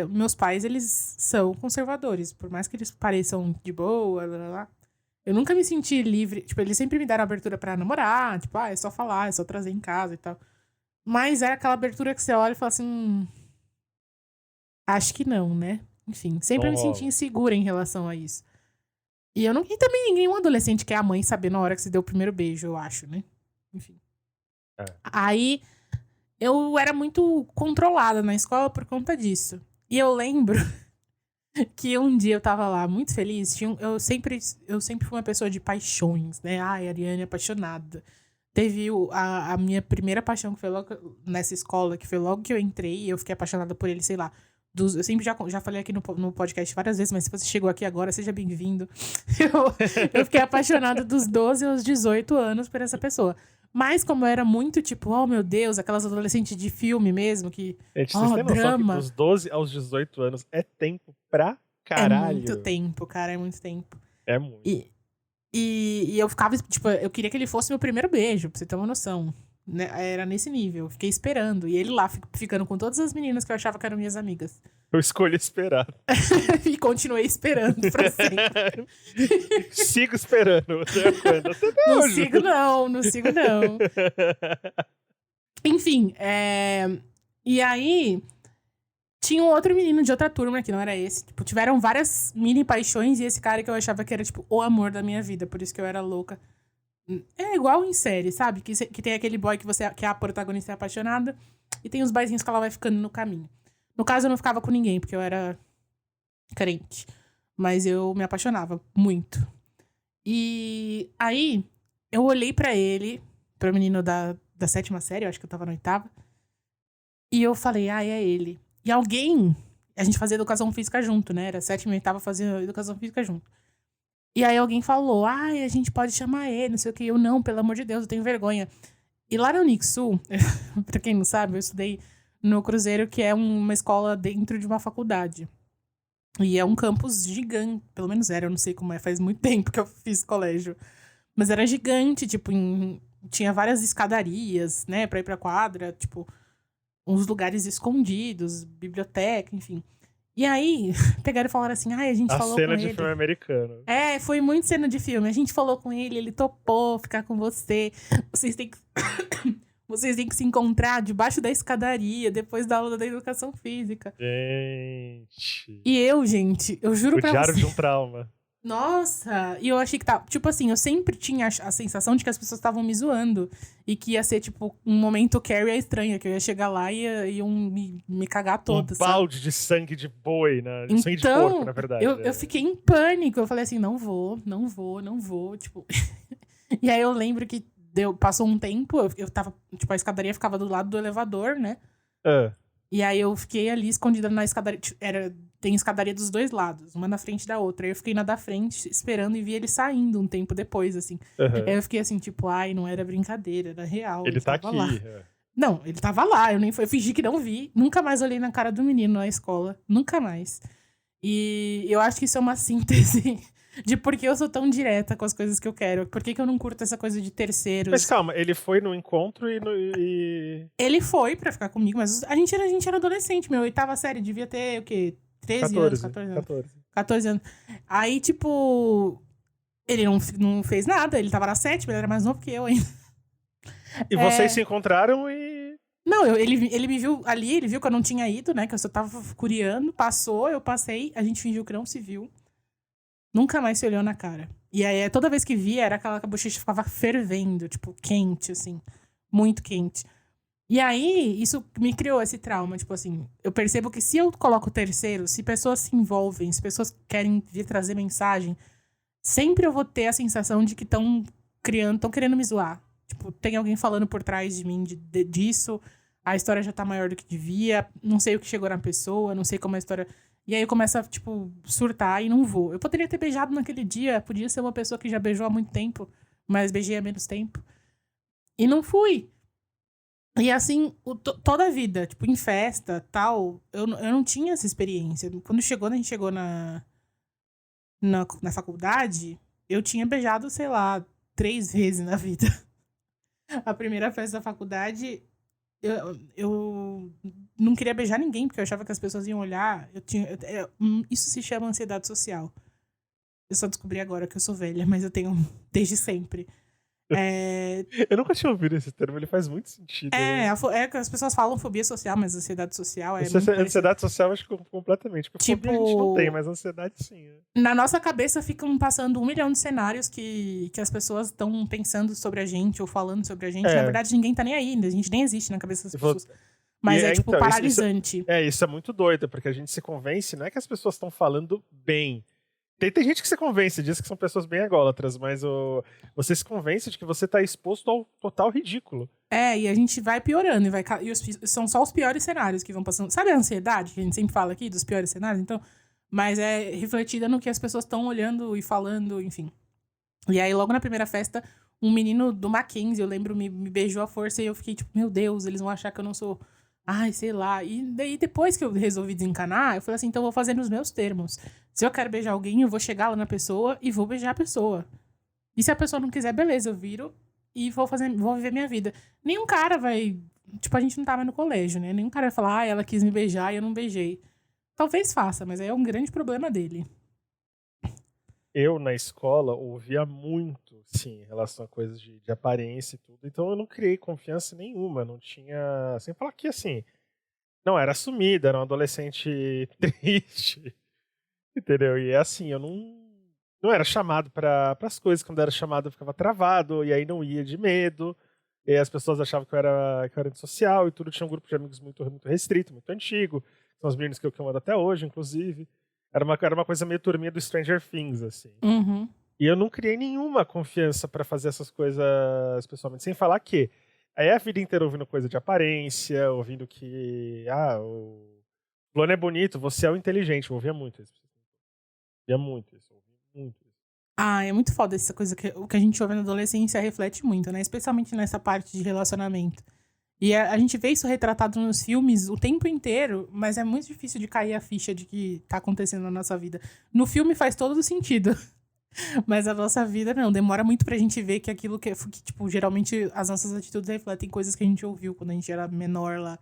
meus pais, eles são conservadores. Por mais que eles pareçam de boa, eu nunca me senti livre. Tipo, eles sempre me deram abertura pra namorar. Tipo, é só falar, é só trazer em casa e tal. Mas era aquela abertura que você olha e fala assim... acho que não, né? Enfim, sempre me senti insegura em relação a isso. E também nenhum adolescente quer a mãe saber na hora que você deu o primeiro beijo, eu acho, né? Enfim. Aí, eu era muito controlada na escola por conta disso. E eu lembro que um dia eu tava lá, muito feliz. Eu sempre fui uma pessoa de paixões, né? Ai, Ariane é apaixonada. teve a minha primeira paixão, que foi logo nessa escola, que foi logo que eu entrei, e eu fiquei apaixonada por ele, sei lá. Eu sempre já falei aqui no podcast várias vezes, mas se você chegou aqui agora, seja bem-vindo. Eu fiquei apaixonada dos 12 aos 18 anos por essa pessoa. Mas como eu era muito tipo, oh meu Deus, aquelas adolescentes de filme mesmo, que, Gente, vocês têm noção drama. que dos 12 aos 18 anos é tempo pra caralho. É muito tempo, cara, é muito tempo. É muito. E eu ficava, tipo, eu queria que ele fosse meu primeiro beijo, pra você ter uma noção. Né? Era nesse nível, eu fiquei esperando. E ele lá, ficando com todas as meninas que eu achava que eram minhas amigas. Eu escolhi esperar. E continuei esperando pra sempre. Sigo esperando. Até quando? Até Não hoje. sigo não. Enfim, e aí... Tinha um outro menino de outra turma, que não era esse. Tipo, tiveram várias mini paixões, e esse cara que eu achava que era, tipo, o amor da minha vida. Por isso que eu era louca. É igual em série, sabe? Que tem aquele boy que é a protagonista apaixonada, e tem os boyzinhos que ela vai ficando no caminho. No caso, eu não ficava com ninguém, porque eu era crente. Mas eu me apaixonava muito. E aí, eu olhei pra ele, pro menino da 7ª série, eu acho que eu tava na 8ª. E eu falei, é ele. E alguém... A gente fazia educação física junto, né? Era 7ª e 8ª fazia educação física junto. E aí alguém falou, a gente pode chamar ele, não sei o que. Eu, não, pelo amor de Deus, eu tenho vergonha. E lá na Unixul, pra quem não sabe, eu estudei no Cruzeiro, que é uma escola dentro de uma faculdade. E é um campus gigante, pelo menos era, eu não sei como é, faz muito tempo que eu fiz colégio. Mas era gigante, tipo, tinha várias escadarias, né, pra ir pra quadra, tipo... uns lugares escondidos, biblioteca, enfim. E aí, pegaram e falaram assim, a gente falou com ele. A cena de filme americano. Foi muito cena de filme. A gente falou com ele topou ficar com você. Vocês têm que se encontrar debaixo da escadaria, depois da aula da educação física. Gente. E gente, eu juro pra você... O diário de um trauma. Nossa, e eu achei que tá... Tipo assim, eu sempre tinha a sensação de que as pessoas estavam me zoando. E que ia ser, tipo, um momento Carrie a estranha. Que eu ia chegar lá e iam me cagar toda, Um balde de sangue de boi, né? Então, sangue de porco, na verdade. Eu fiquei em pânico. Eu falei assim, não vou. Tipo... E aí eu lembro que passou um tempo. Eu tava... Tipo, a escadaria ficava do lado do elevador, né? E aí eu fiquei ali escondida na escadaria. Tem escadaria dos dois lados, uma na frente da outra. Aí eu fiquei na da frente, esperando, e vi ele saindo um tempo depois, assim. Aí eu fiquei assim, tipo, não era brincadeira, era real. Ele tá aqui. Lá. Não, ele tava lá, eu fingi que não vi. Nunca mais olhei na cara do menino na escola. Nunca mais. E eu acho que isso é uma síntese de por que eu sou tão direta com as coisas que eu quero. Por que eu não curto essa coisa de terceiros. Mas calma, ele foi no encontro e... Ele foi pra ficar comigo, mas a gente era adolescente, meu. 8ª série, devia ter, o quê? 13 anos, 14 anos. 14 anos. Aí, tipo... Ele não fez nada, ele tava na 7ª, ele era mais novo que eu ainda. E vocês se encontraram e... Não, ele me viu ali, ele viu que eu não tinha ido, né? Que eu só tava curiando, passou, eu passei, a gente fingiu que não se viu. Nunca mais se olhou na cara. E aí, toda vez que via, era aquela que a bochecha ficava fervendo, tipo, quente, assim. Muito quente. E aí, isso me criou esse trauma, tipo assim, eu percebo que se eu coloco terceiro, se pessoas se envolvem, se pessoas querem vir trazer mensagem, sempre eu vou ter a sensação de que estão querendo me zoar. Tipo, tem alguém falando por trás de mim disso, a história já tá maior do que devia, não sei o que chegou na pessoa, não sei como a história... E aí eu começo a, tipo, surtar e não vou. Eu poderia ter beijado naquele dia, podia ser uma pessoa que já beijou há muito tempo, mas beijei há menos tempo. E não fui. E assim, toda a vida, tipo, em festa, tal, eu não tinha essa experiência. Quando a gente chegou na faculdade, eu tinha beijado, sei lá, 3 vezes na vida. A primeira festa da faculdade, eu não queria beijar ninguém, porque eu achava que as pessoas iam olhar. Isso se chama ansiedade social. Eu só descobri agora que eu sou velha, mas eu tenho desde sempre. Eu nunca tinha ouvido esse termo, ele faz muito sentido. Né? Que as pessoas falam fobia social, mas ansiedade social é ansiedade social, acho que completamente. Porque tipo, fobia a gente não tem, mas ansiedade sim. Na nossa cabeça ficam passando 1 milhão de cenários que as pessoas estão pensando sobre a gente ou falando sobre a gente. Na verdade, ninguém tá nem aí, a gente nem existe na cabeça das pessoas. Mas tipo, então, paralisante. Isso é muito doido, porque a gente se convence, não é que as pessoas estão falando bem. Tem gente que se convence disso, que são pessoas bem ególatras, mas você se convence de que você tá exposto ao total ridículo. E a gente vai piorando, são só os piores cenários que vão passando. Sabe a ansiedade que a gente sempre fala aqui, dos piores cenários? Então, mas é refletida no que as pessoas estão olhando e falando, enfim. E aí, logo na primeira festa, um menino do Mackenzie, eu lembro, me beijou à força e eu fiquei tipo, meu Deus, eles vão achar que eu não sou... Ai, sei lá. E daí, depois que eu resolvi desencanar, eu falei assim, então eu vou fazer nos meus termos. Se eu quero beijar alguém, eu vou chegar lá na pessoa e vou beijar a pessoa. E se a pessoa não quiser, beleza, eu viro e vou viver minha vida. Nenhum cara vai... Tipo, a gente não tava no colégio, né? Nenhum cara vai falar, ela quis me beijar e eu não beijei. Talvez faça, mas aí é um grande problema dele. Eu, na escola, ouvia muito, sim, em relação a coisas de aparência e tudo. Então eu não criei confiança nenhuma. Não tinha... Sem falar que, assim... Não, era sumida, era um adolescente triste. Entendeu? E é assim, eu não era chamado para as coisas. Quando era chamado, eu ficava travado, e aí não ia de medo. E aí as pessoas achavam que eu era antissocial e tudo. Tinha um grupo de amigos muito, muito restrito, muito antigo. São os meninos que eu ando até hoje, inclusive. Era uma coisa meio turminha do Stranger Things, assim. Uhum. E eu não criei nenhuma confiança para fazer essas coisas pessoalmente. Sem falar que aí a vida inteira ouvindo coisa de aparência, ouvindo que o fulano é bonito, você é o inteligente. Eu ouvia muito isso. Ouvia muito isso. É muito foda essa coisa o que a gente ouve na adolescência reflete muito, né? Especialmente nessa parte de relacionamento. E a gente vê isso retratado nos filmes o tempo inteiro, mas é muito difícil de cair a ficha de que tá acontecendo na nossa vida. No filme faz todo o sentido. Mas a nossa vida, não. Demora muito pra gente ver que aquilo que tipo, geralmente as nossas atitudes refletem coisas que a gente ouviu quando a gente era menor lá.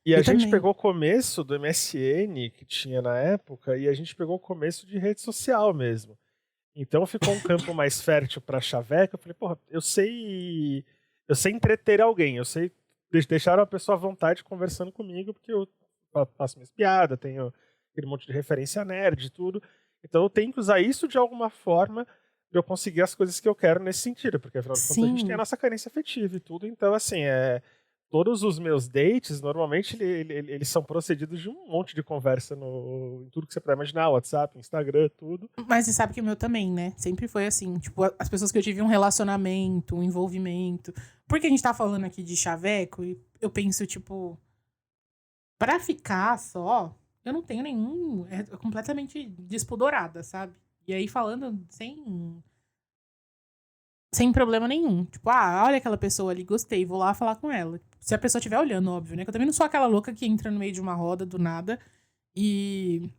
E a gente pegou o começo do MSN que tinha na época, e a gente pegou o começo de rede social mesmo. Então ficou um campo mais fértil pra chaveca. Eu falei, porra, eu sei entreter alguém, eu sei deixar uma pessoa à vontade conversando comigo, porque eu faço minhas piadas, tenho aquele monte de referência nerd e tudo. Então eu tenho que usar isso de alguma forma pra eu conseguir as coisas que eu quero nesse sentido, porque afinal de contas a gente tem a nossa carência afetiva e tudo. Então, assim, todos os meus dates, normalmente, eles são procedidos de um monte de conversa em tudo que você pode imaginar, WhatsApp, Instagram, tudo. Mas você sabe que o meu também, né? Sempre foi assim. Tipo, as pessoas que eu tive um relacionamento, um envolvimento. Porque a gente tá falando aqui de chaveco, e eu penso, tipo, pra ficar só, eu não tenho nenhum... É completamente despudorada, sabe? E aí falando sem problema nenhum. Tipo, olha aquela pessoa ali, gostei, vou lá falar com ela. Se a pessoa estiver olhando, óbvio, né? Que eu também não sou aquela louca que entra no meio de uma roda do nada e...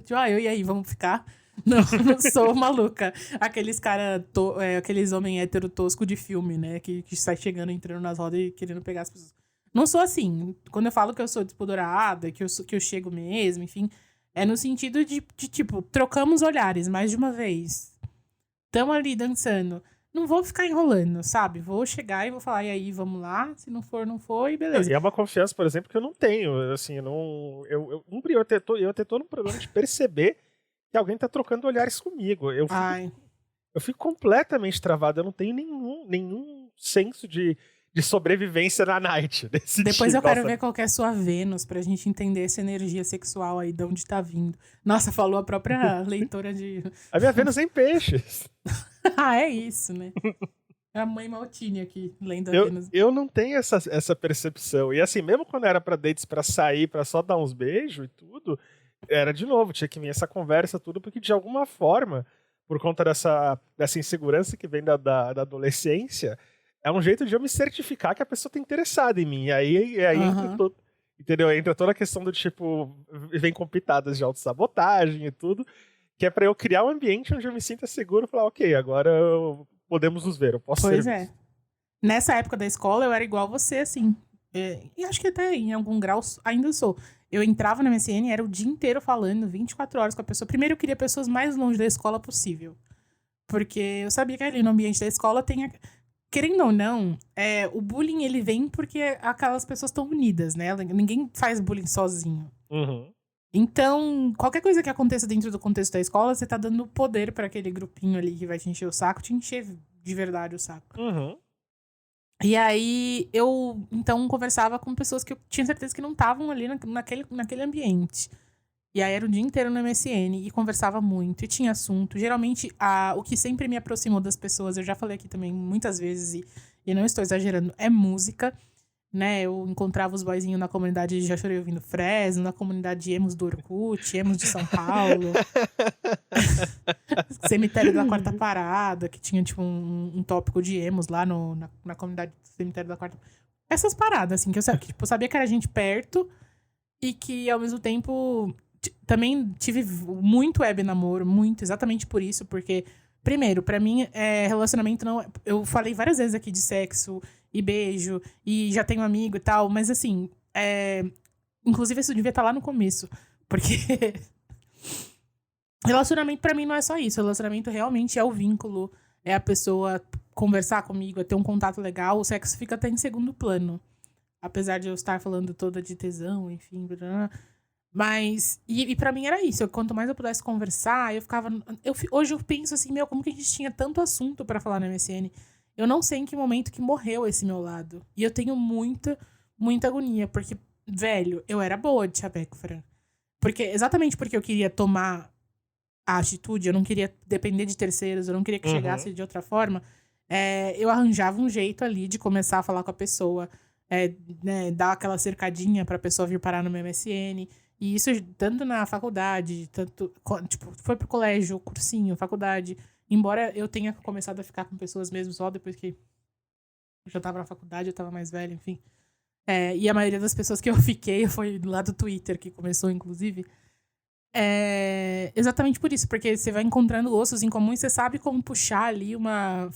tipo, e aí, vamos ficar? Não, não sou maluca. Aqueles aqueles homens hétero tosco de filme, né? Que sai chegando, entrando nas rodas e querendo pegar as pessoas. Não sou assim. Quando eu falo que eu sou despudorada, que eu chego mesmo, enfim... É no sentido de, tipo, trocamos olhares mais de uma vez. Tamo ali dançando. Não vou ficar enrolando, sabe? Vou chegar e vou falar, e aí, vamos lá? Se não for, não foi, beleza. E é uma confiança, por exemplo, que eu não tenho. Assim, eu ia ter todo um problema de perceber que alguém tá trocando olhares comigo. Eu fico completamente travado. Eu não tenho nenhum senso de sobrevivência na night. Depois eu quero ver qual que é a sua Vênus, pra gente entender essa energia sexual aí, de onde tá vindo. Nossa, falou a própria leitora de... A minha Vênus é em peixes. É isso, né? É a mãe Maltini aqui, lendo a Vênus. Eu não tenho essa percepção. E assim, mesmo quando era pra dates pra sair, pra só dar uns beijos e tudo, era de novo, tinha que vir essa conversa, tudo, porque de alguma forma, por conta dessa insegurança que vem da adolescência... É um jeito de eu me certificar que a pessoa tá interessada em mim. E aí entra toda a questão do tipo, vem com pitadas de autossabotagem e tudo, que é pra eu criar um ambiente onde eu me sinta seguro e falar, ok, agora podemos nos ver, eu posso ser. Pois é. Nessa época da escola, eu era igual você, assim. E acho que até em algum grau ainda sou. Eu entrava na MSN e era o dia inteiro falando, 24 horas com a pessoa. Primeiro, eu queria pessoas mais longe da escola possível. Porque eu sabia que ali no ambiente da escola tem... Querendo ou não, o bullying ele vem porque aquelas pessoas estão unidas, né? Ninguém faz bullying sozinho. Uhum. Então, qualquer coisa que aconteça dentro do contexto da escola, você tá dando poder pra aquele grupinho ali que vai te encher o saco, te encher de verdade o saco. Uhum. E aí, eu, então, conversava com pessoas que eu tinha certeza que não estavam ali naquele ambiente. E aí era o dia inteiro no MSN e conversava muito e tinha assunto. Geralmente, o que sempre me aproximou das pessoas, eu já falei aqui também muitas vezes e não estou exagerando, é música, né? Eu encontrava os boyzinhos na comunidade de Já Chorei Ouvindo Fresno, na comunidade de emos do Orkut, emos de São Paulo. Cemitério da Quarta Parada, que tinha, tipo, um tópico de emos lá na comunidade do Cemitério da Quarta. Essas paradas, assim, que eu sabia que era gente perto e que, ao mesmo tempo, também tive muito web namoro, muito, exatamente por isso, porque, primeiro, pra mim, relacionamento não... Eu falei várias vezes aqui de sexo e beijo, e já tenho amigo e tal, mas, assim, inclusive isso devia estar lá no começo, porque... Relacionamento pra mim não é só isso. Relacionamento realmente é o vínculo, é a pessoa conversar comigo, é ter um contato legal. O sexo fica até em segundo plano. Apesar de eu estar falando toda de tesão, enfim. Mas, e pra mim era isso. Quanto mais eu pudesse conversar, eu ficava... Hoje eu penso assim, como que a gente tinha tanto assunto pra falar no MSN? Eu não sei em que momento que morreu esse meu lado. E eu tenho muita, muita agonia. Porque, velho, eu era boa de chaveco, Fran. Exatamente porque eu queria tomar a atitude, eu não queria depender de terceiros, eu não queria que chegasse de outra forma, eu arranjava um jeito ali de começar a falar com a pessoa, né, dar aquela cercadinha pra pessoa vir parar no meu MSN, e isso tanto na faculdade, tipo, foi pro colégio, cursinho, faculdade, embora eu tenha começado a ficar com pessoas mesmo só depois que eu já tava na faculdade, eu tava mais velha, enfim. E a maioria das pessoas que eu fiquei foi lá do Twitter, que começou, inclusive. Exatamente por isso, porque você vai encontrando gostos em comum e você sabe como puxar ali uma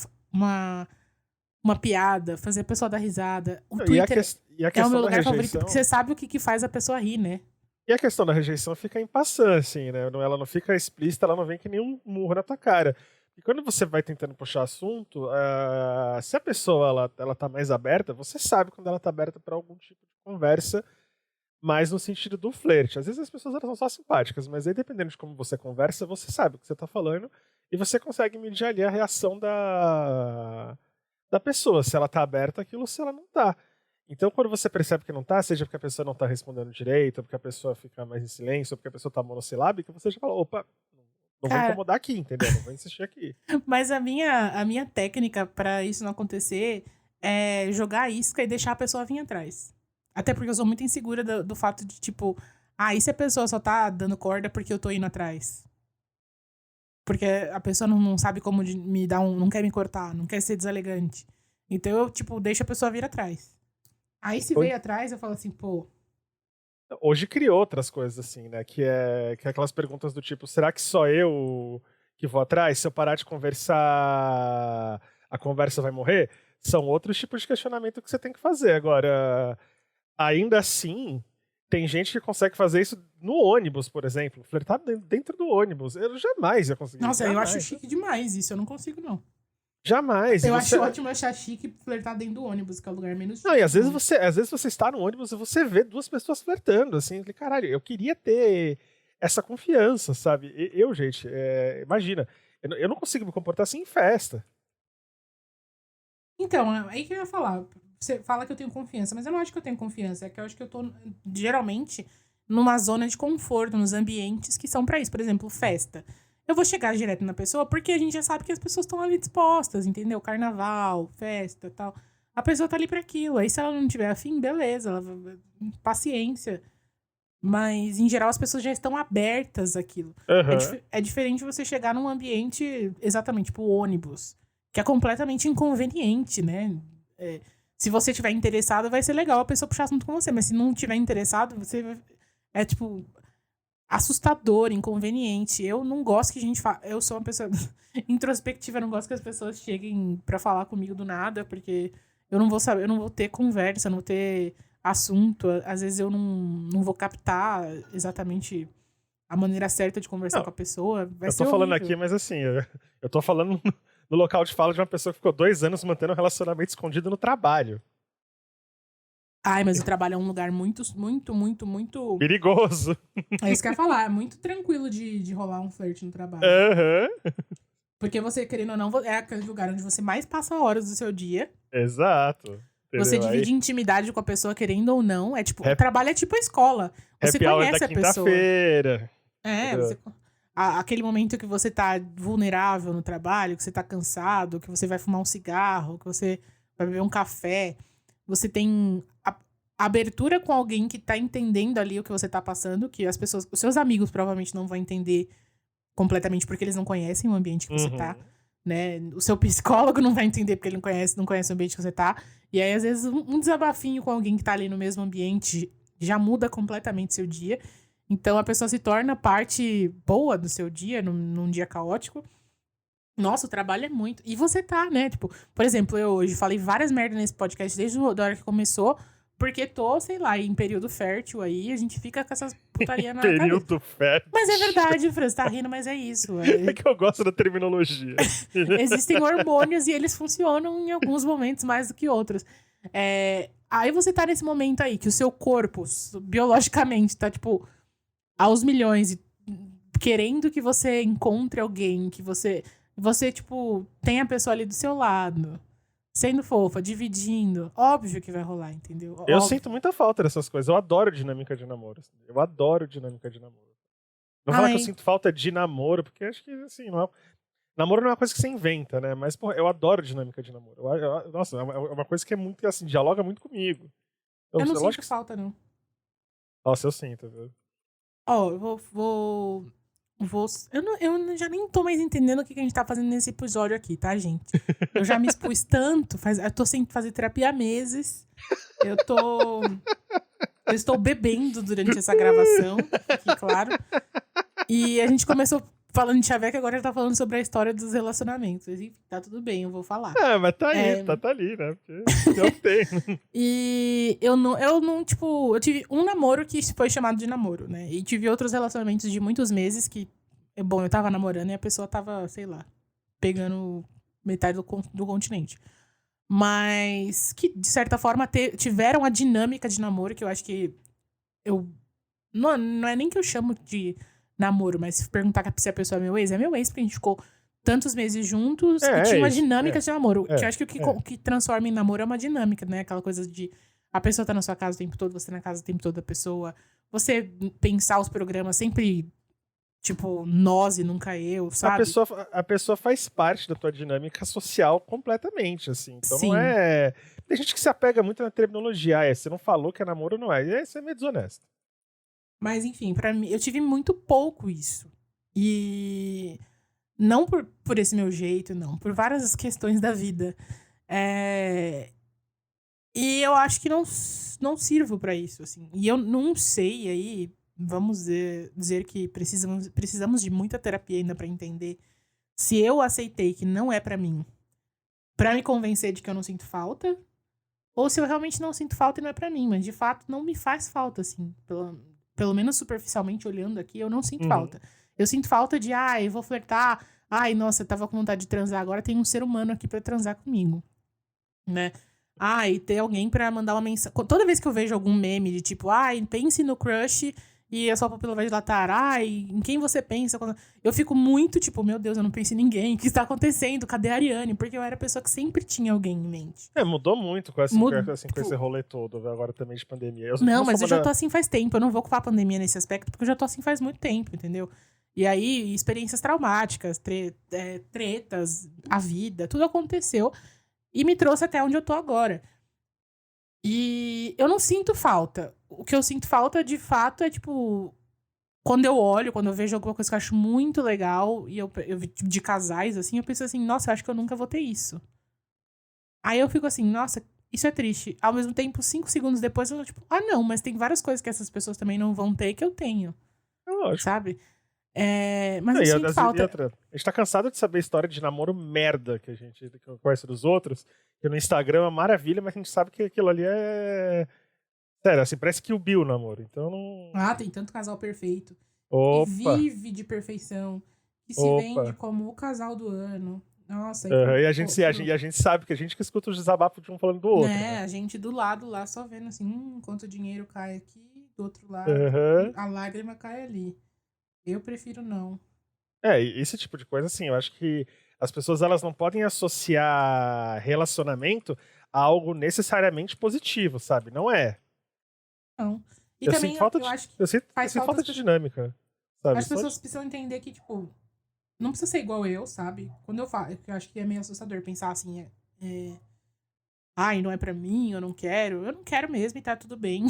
piada, fazer a pessoa dar risada. O Twitter é o meu lugar favorito, porque você sabe o que faz a pessoa rir, né? E a questão da rejeição fica em passant, assim, né? Ela não fica explícita, ela não vem que nem um murro na tua cara. E quando você vai tentando puxar assunto, se a pessoa ela tá mais aberta, você sabe quando ela tá aberta para algum tipo de conversa, mais no sentido do flerte. Às vezes as pessoas elas são só simpáticas, mas aí dependendo de como você conversa, você sabe o que você tá falando e você consegue medir ali a reação da pessoa, se ela tá aberta àquilo ou se ela não tá. Então quando você percebe que não tá, seja porque a pessoa não tá respondendo direito, ou porque a pessoa fica mais em silêncio, ou porque a pessoa tá monossilábica, você já fala, opa, não vou incomodar aqui, entendeu? Não vou insistir aqui. Mas a minha técnica pra isso não acontecer é jogar a isca e deixar a pessoa vir atrás. Até porque eu sou muito insegura do fato de, tipo... e se a pessoa só tá dando corda porque eu tô indo atrás? Porque a pessoa não sabe como me dar não quer me cortar, não quer ser deselegante. Então eu, tipo, deixo a pessoa vir atrás. Aí se veio atrás, eu falo assim, pô... Hoje criou outras coisas, assim, né? Que é aquelas perguntas do tipo, será que só eu que vou atrás? Se eu parar de conversar, a conversa vai morrer? São outros tipos de questionamento que você tem que fazer. Agora... Ainda assim, tem gente que consegue fazer isso no ônibus, por exemplo. Flertar dentro do ônibus. Eu jamais ia conseguir. Nossa, eu acho chique demais isso. Eu não consigo, não. Jamais. Eu acho ótimo achar chique flertar dentro do ônibus, que é o lugar menos chique. Não, e às vezes você está no ônibus e você vê duas pessoas flertando, assim. Caralho, eu queria ter essa confiança, sabe? Gente, imagina. Eu não consigo me comportar assim em festa. Então, aí que eu ia falar. Você fala que eu tenho confiança, mas eu não acho que eu tenho confiança. É que eu acho que eu tô, geralmente, numa zona de conforto, nos ambientes que são pra isso. Por exemplo, festa. Eu vou chegar direto na pessoa porque a gente já sabe que as pessoas estão ali dispostas, entendeu? Carnaval, festa e tal. A pessoa tá ali pra aquilo. Aí se ela não tiver afim, beleza. Paciência. Mas, em geral, as pessoas já estão abertas àquilo. Uhum. É diferente você chegar num ambiente, exatamente, tipo ônibus. Que é completamente inconveniente, né? Se você tiver interessado, vai ser legal a pessoa puxar assunto com você. Mas se não tiver interessado, você... É, tipo, assustador, inconveniente. Eu não gosto que a gente fale... Eu sou uma pessoa introspectiva, eu não gosto que as pessoas cheguem pra falar comigo do nada, porque eu não vou saber, eu não vou ter conversa, não vou ter assunto. Às vezes eu não vou captar exatamente a maneira certa de conversar com a pessoa. Eu tô falando aqui, mas assim, eu tô falando... no local de fala de uma pessoa que ficou 2 anos mantendo um relacionamento escondido no trabalho. Mas o trabalho é um lugar muito, muito, muito, muito... perigoso. É isso que eu ia falar. É muito tranquilo de rolar um flerte no trabalho. Porque você, querendo ou não, é aquele lugar onde você mais passa horas do seu dia. Exato. Você entendeu? divide intimidade com a pessoa, querendo ou não. É tipo, o trabalho é tipo a escola. Você Happy hour conhece da a pessoa. quinta-feira. É, aquele momento que você tá vulnerável no trabalho, que você tá cansado, que você vai fumar um cigarro, que você vai beber um café. Você tem abertura com alguém que tá entendendo ali o que você tá passando, que as pessoas, os seus amigos provavelmente não vão entender completamente porque eles não conhecem o ambiente que você tá, né? O seu psicólogo não vai entender porque ele não conhece o ambiente que você tá. E aí, às vezes, um desabafinho com alguém que tá ali no mesmo ambiente já muda completamente seu dia. Então, a pessoa se torna parte boa do seu dia, num dia caótico. Nossa, o trabalho é muito. E você tá, né? Tipo, por exemplo, eu hoje falei várias merdas nesse podcast desde a hora que começou, porque tô, sei lá, em período fértil aí, a gente fica com essas putaria na cabeça. Período fértil. Mas é verdade, Fran, você tá rindo, mas é isso. É que eu gosto da terminologia. Existem hormônios e eles funcionam em alguns momentos mais do que outros. Aí você tá nesse momento aí, que o seu corpo, biologicamente, tá, tipo, aos milhões, e querendo que você encontre alguém, que você, tipo, tem a pessoa ali do seu lado, sendo fofa, dividindo. Óbvio que vai rolar, entendeu? Eu Óbvio. sinto muita falta dessas coisas. Eu adoro dinâmica de namoro. Eu adoro dinâmica de namoro. Não falar que eu sinto falta de namoro, porque acho que, assim, namoro não é uma coisa que você inventa, né? Mas, porra, eu adoro dinâmica de namoro. Nossa, é uma coisa que é muito, assim, dialoga muito comigo. Eu não sinto falta, não. Nossa, eu sinto, viu? Ó, eu já nem tô mais entendendo o que a gente tá fazendo nesse episódio aqui, tá, gente? Eu já me expus tanto, eu tô sem fazer terapia há meses. Eu estou bebendo durante essa gravação, aqui, claro. E a gente começou falando de chaveco, agora já tá falando sobre a história dos relacionamentos. Enfim, tá tudo bem, eu vou falar. Mas tá aí, tá ali, né? Porque eu tenho. E eu não, tipo, eu tive um namoro que foi chamado de namoro, né? E tive outros relacionamentos de muitos meses que, bom, eu tava namorando e a pessoa tava, sei lá, pegando metade do continente. Mas que, de certa forma, tiveram a dinâmica de namoro, que eu acho que não é nem que eu chamo de namoro, mas se perguntar se a pessoa é meu ex, porque a gente ficou tantos meses juntos e tinha uma dinâmica de namoro. Que eu acho que o que transforma em namoro é uma dinâmica, né? Aquela coisa de a pessoa tá na sua casa o tempo todo, você na casa o tempo todo da pessoa. Você pensar os programas sempre, tipo, nós e nunca eu, sabe? A pessoa faz parte da tua dinâmica social completamente, assim. Então Sim. não é... Tem gente que se apega muito na terminologia. Você não falou que é namoro, não é. Isso é meio desonesto. Mas, enfim, pra mim, eu tive muito pouco isso. E não por esse meu jeito, não. Por várias questões da vida. E eu acho que não sirvo pra isso, assim. E eu não sei, aí, vamos dizer que precisamos de muita terapia ainda pra entender se eu aceitei que não é pra mim, pra me convencer de que eu não sinto falta, ou se eu realmente não sinto falta e não é pra mim. Mas, de fato, não me faz falta, assim. Pelo menos superficialmente olhando aqui, eu não sinto falta. Eu sinto falta de, eu vou flertar. Ai, nossa, eu tava com vontade de transar. Agora tem um ser humano aqui pra transar comigo. Né? E ter alguém pra mandar uma mensagem. Toda vez que eu vejo algum meme de tipo, pense no crush e a sua pupila vai dilatar. Em quem você pensa? Eu fico muito tipo, meu Deus, eu não penso em ninguém. O que está acontecendo? Cadê a Ariane? Porque eu era a pessoa que sempre tinha alguém em mente. Mudou muito com esse rolê todo, agora também de pandemia. Mas eu já tô assim faz tempo. Eu não vou culpar a pandemia nesse aspecto, porque eu já tô assim faz muito tempo, entendeu? E aí, experiências traumáticas, tretas, a vida, tudo aconteceu e me trouxe até onde eu tô agora. E eu não sinto falta. O que eu sinto falta, de fato, é, tipo... Quando eu vejo alguma coisa que eu acho muito legal, e eu de casais, assim, eu penso assim, nossa, eu acho que eu nunca vou ter isso. Aí eu fico assim, nossa, isso é triste. Ao mesmo tempo, 5 segundos depois, eu tô tipo, não, mas tem várias coisas que essas pessoas também não vão ter que eu tenho. Lógico. Sabe? Mas eu sinto falta. A gente tá cansado de saber história de namoro merda que a gente conhece dos outros, que no Instagram é maravilha, mas a gente sabe que aquilo ali é... Sério, assim, parece que o Bill namoro, então não... Tem tanto casal perfeito. Opa. Que vive de perfeição, que se vende como o casal do ano. Nossa. E a gente sabe que a gente que escuta os desabafos de um falando do outro. Né? A gente do lado lá só vendo assim, quanto dinheiro cai aqui, do outro lado, a lágrima cai ali. Eu prefiro não. Esse tipo de coisa, assim, eu acho que as pessoas elas não podem associar relacionamento algo necessariamente positivo, sabe? Não é. Não. E Eu também sinto falta eu de, acho que eu sinto, eu faz sinto falta falta de dinâmica, sabe? as pessoas precisam entender que, tipo, não precisa ser igual eu, sabe? Quando eu falo, eu acho que é meio assustador pensar assim, ai, não é pra mim, eu não quero mesmo e tá tudo bem.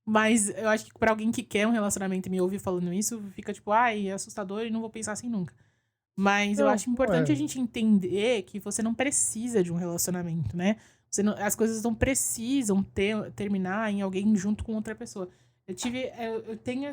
Mas eu acho que pra alguém que quer um relacionamento e me ouvir falando isso, fica tipo, ai, é assustador e não vou pensar assim nunca. Mas eu Não, acho não importante é. a gente entender que você não precisa de um relacionamento, né? As coisas não precisam terminar em alguém junto com outra pessoa. Eu tenho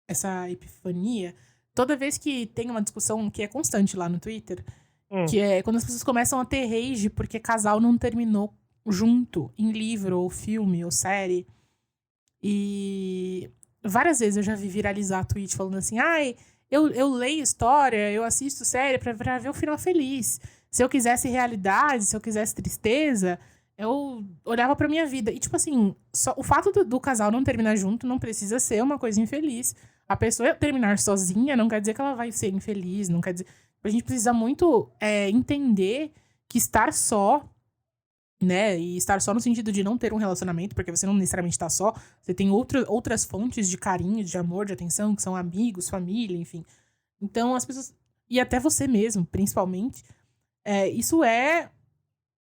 essa epifania toda vez que tem uma discussão que é constante lá no Twitter, Hum, que é quando as pessoas começam a ter rage porque casal não terminou junto em livro, ou filme, ou série. E várias vezes eu já vi viralizar tweet falando assim: ai, eu leio história, eu assisto série pra ver o final feliz. Se eu quisesse realidade, se eu quisesse tristeza, eu olhava pra minha vida. E, tipo assim, só, o fato do casal não terminar junto não precisa ser uma coisa infeliz. A pessoa terminar sozinha não quer dizer que ela vai ser infeliz, não quer dizer. A gente precisa muito entender que estar só, né? E estar só no sentido de não ter um relacionamento, porque você não necessariamente está só, você tem outras fontes de carinho, de amor, de atenção, que são amigos, família, enfim. Então as pessoas. E até você mesmo, principalmente. Isso é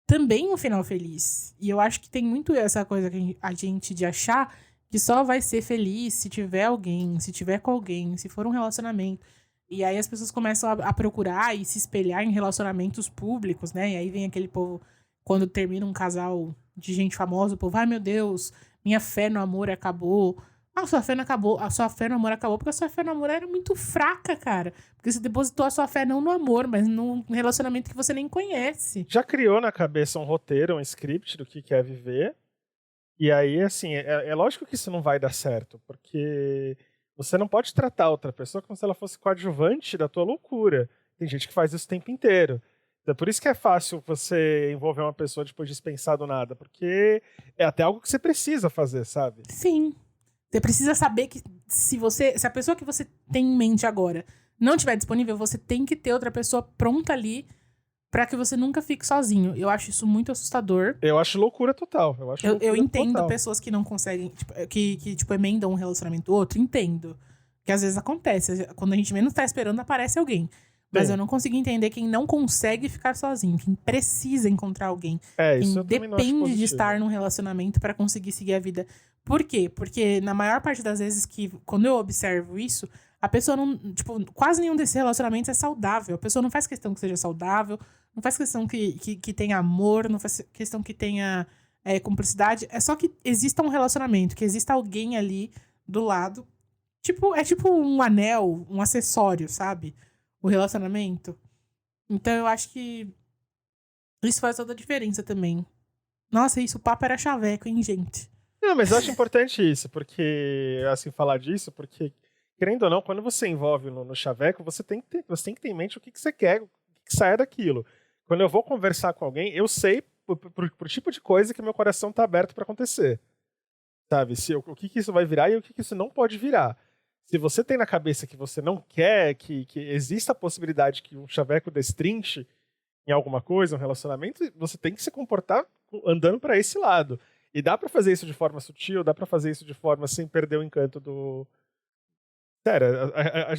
também um final feliz. E eu acho que tem muito essa coisa que a gente de achar que só vai ser feliz se tiver alguém, se tiver com alguém, se for um relacionamento. E aí as pessoas começam a procurar e se espelhar em relacionamentos públicos, né? E aí vem aquele povo, quando termina um casal de gente famosa, o povo, ai meu Deus, minha fé no amor acabou. Ah, sua fé não acabou. A sua fé no amor acabou porque a sua fé no amor era muito fraca, cara. Porque você depositou a sua fé não no amor, mas num relacionamento que você nem conhece. já criou na cabeça um roteiro, um script do que quer viver. E aí, assim, é lógico que isso não vai dar certo, porque você não pode tratar outra pessoa como se ela fosse coadjuvante da tua loucura. Tem gente que faz isso o tempo inteiro. Então, por isso que é fácil você envolver uma pessoa depois de dispensar do nada, porque é até algo que você precisa fazer, sabe? Sim. Você precisa saber que se a pessoa que você tem em mente agora não estiver disponível, você tem que ter outra pessoa pronta ali pra que você nunca fique sozinho. Eu acho isso muito assustador. Eu acho loucura total. Eu entendo total. pessoas que não conseguem, tipo, que emendam um relacionamento ou outro, entendo. Que às vezes acontece. Quando a gente menos tá esperando, aparece alguém. Mas Sim. eu não consigo entender quem não consegue ficar sozinho, quem precisa encontrar alguém, Isso quem eu também não acho depende de positivo. estar num relacionamento pra conseguir seguir a vida. Por quê? Porque na maior parte das vezes que, quando eu observo isso, a pessoa não, tipo, quase nenhum desses relacionamentos é saudável. A pessoa não faz questão que seja saudável, não faz questão que tenha amor, não faz questão que tenha cumplicidade. É só que exista um relacionamento, que exista alguém ali do lado. Tipo, é tipo um anel, um acessório, sabe? O relacionamento. Então eu acho que isso faz toda a diferença também. Nossa, isso, o papo era chaveco, hein, gente? Não, mas eu acho importante isso, porque, assim, falar disso, porque, querendo ou não, quando você envolve no chaveco, você tem que ter em mente o que você quer, o que saia daquilo. Quando eu vou conversar com alguém, eu sei pro tipo de coisa que meu coração tá aberto pra acontecer. Sabe? O que isso vai virar e o que isso não pode virar. Se você tem na cabeça que você não quer que exista a possibilidade que um chaveco destrinche em alguma coisa, um relacionamento, você tem que se comportar andando pra esse lado. E dá pra fazer isso de forma sutil, dá pra fazer isso de forma sem perder o encanto do. Sério,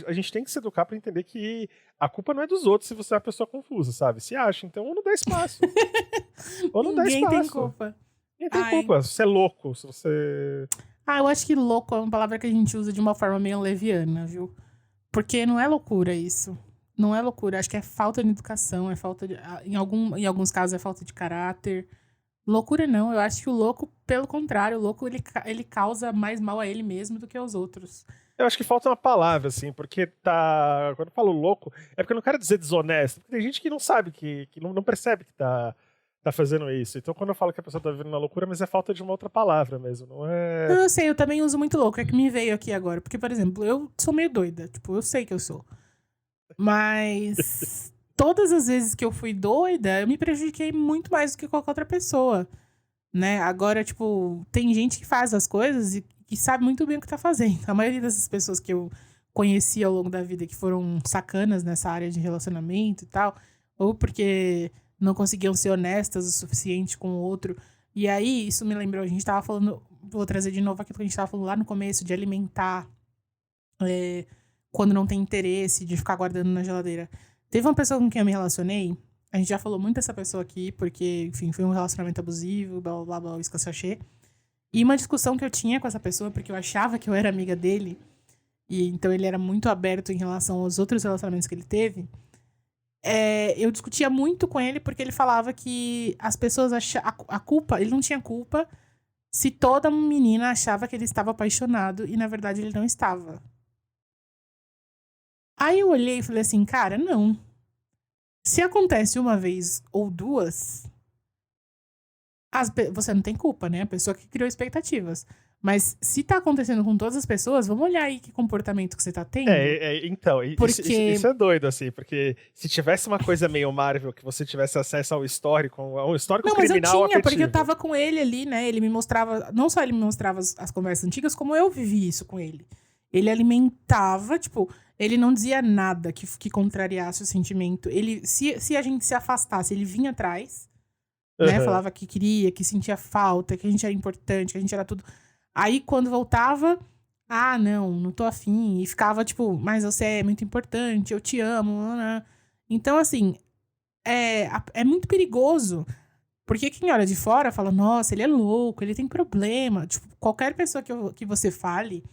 a gente tem que se educar pra entender que a culpa não é dos outros se você é uma pessoa confusa, sabe? Se acha, então ou não dá espaço. Ou não dá Ninguém espaço. tem culpa. Ninguém tem Ai. culpa. Se você é louco, se você. Eu acho que louco é uma palavra que a gente usa de uma forma meio leviana, viu? Porque não é loucura isso. Não é loucura. Acho que é falta de educação, é falta de. Em alguns casos é falta de caráter. Loucura não. Eu acho que o louco, pelo contrário, o louco ele causa mais mal a ele mesmo do que aos outros. Eu acho que falta uma palavra, assim, porque tá. Quando eu falo louco, é porque eu não quero dizer desonesto, porque tem gente que não sabe, que não percebe que tá fazendo isso. Então, quando eu falo que a pessoa tá vivendo na loucura, mas é falta de uma outra palavra mesmo, não é. Não, eu sei, eu também uso muito louco. É que me veio aqui agora. Porque, por exemplo, eu sou meio doida. Tipo, eu sei que eu sou. Mas todas as vezes que eu fui doida, eu me prejudiquei muito mais do que qualquer outra pessoa. Né? Agora, tipo, tem gente que faz as coisas e que sabe muito bem o que tá fazendo. A maioria dessas pessoas que eu conheci ao longo da vida que foram sacanas nessa área de relacionamento e tal, ou porque não conseguiam ser honestas o suficiente com o outro. E aí, isso me lembrou, a gente tava falando, vou trazer de novo aquilo que a gente tava falando lá no começo, de alimentar quando não tem interesse, de ficar guardando na geladeira. Teve uma pessoa com quem eu me relacionei, a gente já falou muito dessa pessoa aqui, porque, enfim, foi um relacionamento abusivo, blá, blá, blá, isso que eu achei. E uma discussão que eu tinha com essa pessoa, porque eu achava que eu era amiga dele, e então ele era muito aberto em relação aos outros relacionamentos que ele teve, eu discutia muito com ele porque ele falava que as pessoas achavam a culpa, ele não tinha culpa se toda menina achava que ele estava apaixonado e na verdade ele não estava. Aí eu olhei e falei assim, cara, não. Se acontece uma vez ou duas, você não tem culpa, né? A pessoa que criou expectativas. Mas se tá acontecendo com todas as pessoas, vamos olhar aí que comportamento que você tá tendo. Então, porque... isso é doido, assim, porque se tivesse uma coisa meio Marvel, que você tivesse acesso ao histórico não, criminal mas eu tinha, afetivo. porque eu tava com ele ali, né? Ele me mostrava, não só ele me mostrava as conversas antigas, como eu vivi isso com ele. Ele alimentava, tipo, ele não dizia nada que contrariasse o sentimento. Ele, se a gente se afastasse, ele vinha atrás, né? Falava que queria, que sentia falta, que a gente era importante, que a gente era tudo. Aí, quando voltava, não tô afim. E ficava, tipo, mas você é muito importante, eu te amo. Então, assim, é muito perigoso. Porque quem olha de fora fala, nossa, ele é louco, ele tem problema. Tipo, qualquer pessoa que você fale,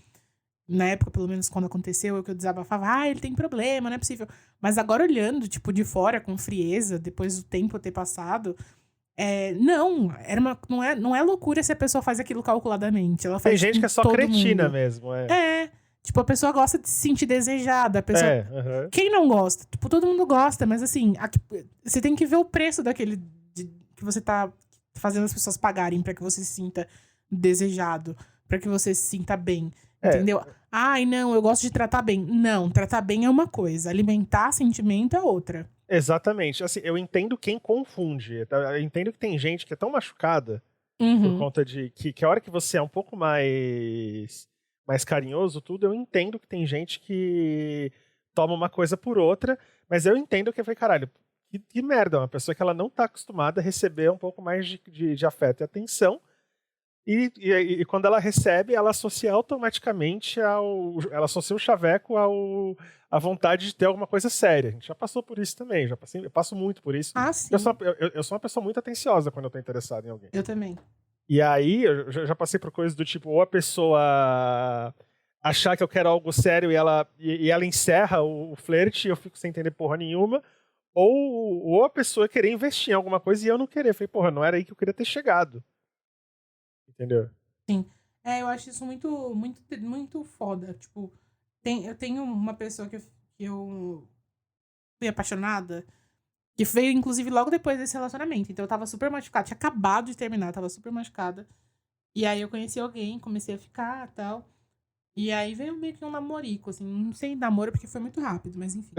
na época, pelo menos quando aconteceu, que eu desabafava, ele tem problema, não é possível. Mas agora olhando, tipo, de fora, com frieza, depois do tempo ter passado... não, não é loucura se a pessoa faz aquilo calculadamente. Ela faz Tem gente que é só cretina mundo. mesmo, Tipo, a pessoa gosta de se sentir desejada. A pessoa... Quem não gosta? Tipo, todo mundo gosta, mas assim, você tem que ver o preço daquele que você tá fazendo as pessoas pagarem pra que você se sinta desejado, pra que você se sinta bem. Entendeu? Não, eu gosto de tratar bem. Não, tratar bem é uma coisa, alimentar sentimento é outra. Exatamente. Assim, eu entendo quem confunde. Tá? Eu entendo que tem gente que é tão machucada por conta de que a hora que você é um pouco mais carinhoso, tudo, eu entendo que tem gente que toma uma coisa por outra, mas eu entendo que foi, caralho, que merda, uma pessoa que ela não tá acostumada a receber um pouco mais de afeto e atenção. E quando ela recebe, ela associa automaticamente ela associa o chaveco à vontade de ter alguma coisa séria. A gente já passou por isso também, eu passo muito por isso. Sim. Eu sou uma pessoa muito atenciosa quando eu tô interessado em alguém. Eu também. E aí, eu já passei por coisas do tipo, ou a pessoa achar que eu quero algo sério e ela encerra o flerte e eu fico sem entender porra nenhuma, ou a pessoa querer investir em alguma coisa e eu não querer. Eu falei, porra, não era aí que eu queria ter chegado. Entendeu? Sim. Eu acho isso muito, muito, muito foda. Tipo, eu tenho uma pessoa que eu fui apaixonada, que veio, inclusive, logo depois desse relacionamento. Então, eu tava super machucada. Tinha acabado de terminar, tava super machucada. E aí, eu conheci alguém, comecei a ficar e tal. E aí, veio meio que um namorico, assim. Não sei namoro, porque foi muito rápido, mas enfim.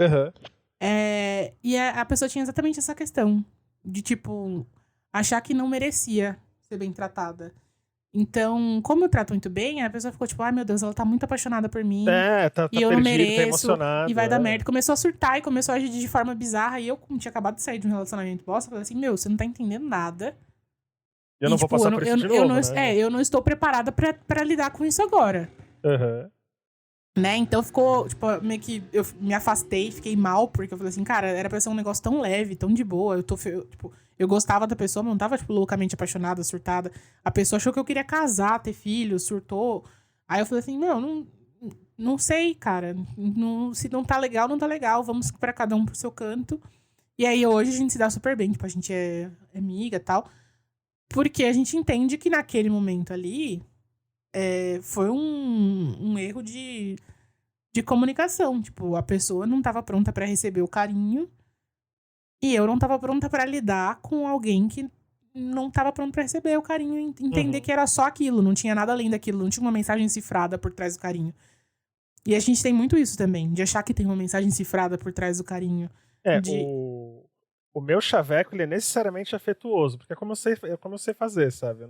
E a pessoa tinha exatamente essa questão. De, tipo, achar que não merecia ser bem tratada. Então, como eu trato muito bem, a pessoa ficou tipo, ai meu Deus, ela tá muito apaixonada por mim. Tá e eu não mereço. Tá emocionado, e vai dar merda. Começou a surtar e começou a agir de forma bizarra. E eu, como tinha acabado de sair de um relacionamento bosta, falei assim, você não tá entendendo nada. Eu não vou passar por isso de novo, né? Eu não estou preparada pra lidar com isso agora. Né? Então ficou, tipo, meio que eu me afastei, fiquei mal, porque eu falei assim, cara, era pra ser um negócio tão leve, tão de boa. Eu gostava da pessoa, mas não tava, tipo, loucamente apaixonada, surtada. A pessoa achou que eu queria casar, ter filho, surtou. Aí eu falei assim, não sei, cara. Se não tá legal, não tá legal. Vamos pra cada um pro seu canto. E aí hoje a gente se dá super bem, tipo, a gente é amiga e tal. Porque a gente entende que naquele momento ali foi um erro de comunicação. Tipo, a pessoa não tava pronta pra receber o carinho. E eu não tava pronta pra lidar com alguém que não tava pronto pra receber o carinho e entender que era só aquilo, não tinha nada além daquilo, não tinha uma mensagem cifrada por trás do carinho. E a gente tem muito isso também, de achar que tem uma mensagem cifrada por trás do carinho. O meu chaveco, ele é necessariamente afetuoso, porque é como eu sei fazer, sabe?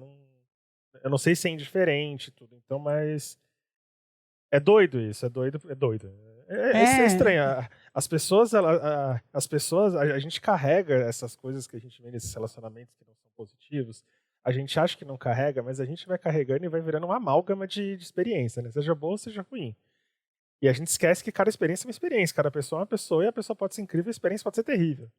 Eu não sei ser indiferente e tudo, então, mas... É doido isso, é doido. É estranho. a gente carrega essas coisas que a gente vê nesses relacionamentos que não são positivos. A gente acha que não carrega, mas a gente vai carregando e vai virando uma amálgama de experiência, né? Seja boa ou seja ruim. E a gente esquece que cada experiência é uma experiência, cada pessoa é uma pessoa e a pessoa pode ser incrível, a experiência pode ser terrível.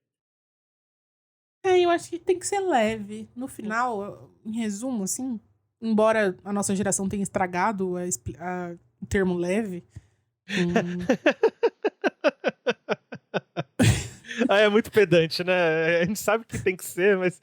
Eu acho que tem que ser leve. No final, em resumo, assim, embora a nossa geração tenha estragado o termo leve. É muito pedante, né? A gente sabe que tem que ser, mas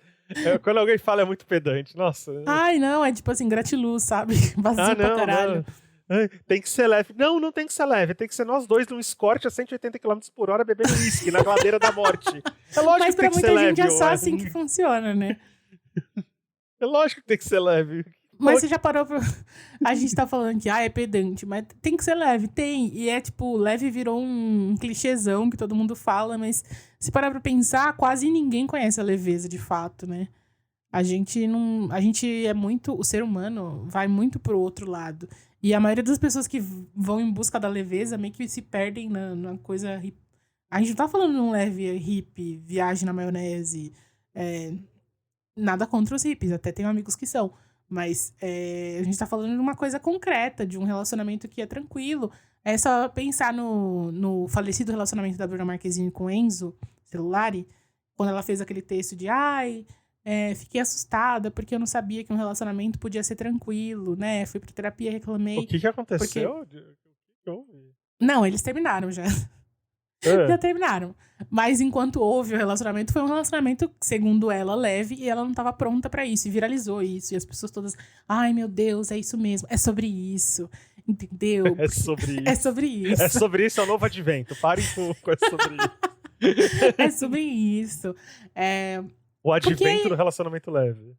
quando alguém fala é muito pedante. Nossa. Ai, não, é tipo assim, gratiluz, sabe? Vazio pra caralho. Não. Tem que ser leve. Não tem que ser leve. Tem que ser nós dois num escort a 180 km por hora bebendo uísque na ladeira da morte. É lógico mas que tem que ser pra leve. muita gente é só assim que funciona, né? É lógico que tem que ser leve. Mas você já parou pra... A gente tá falando que é pedante, mas tem que ser leve. Tem. E é tipo, leve virou um clichêzão que todo mundo fala, mas se parar pra pensar, quase ninguém conhece a leveza de fato, né? A gente não... A gente é muito... O ser humano vai muito pro outro lado. E a maioria das pessoas que vão em busca da leveza meio que se perdem na coisa... A gente não tá falando num leve hippie, viagem na maionese. Nada contra os hippies, até tenho amigos que são. Mas a gente tá falando de uma coisa concreta, de um relacionamento que é tranquilo. É só pensar no falecido relacionamento da Bruna Marquezine com Enzo Celulari, quando ela fez aquele texto de fiquei assustada porque eu não sabia que um relacionamento podia ser tranquilo, né? Fui pra terapia, reclamei. O que aconteceu? O que houve? Não, eles terminaram já. Já terminaram. Mas enquanto houve o relacionamento, foi um relacionamento, segundo ela, leve, e ela não estava pronta pra isso, e viralizou isso, e as pessoas todas, ai meu Deus, é isso mesmo, é sobre isso, entendeu? É sobre isso. É sobre isso. É sobre isso, é o novo advento, parem com é sobre isso. É sobre isso. O advento do relacionamento leve.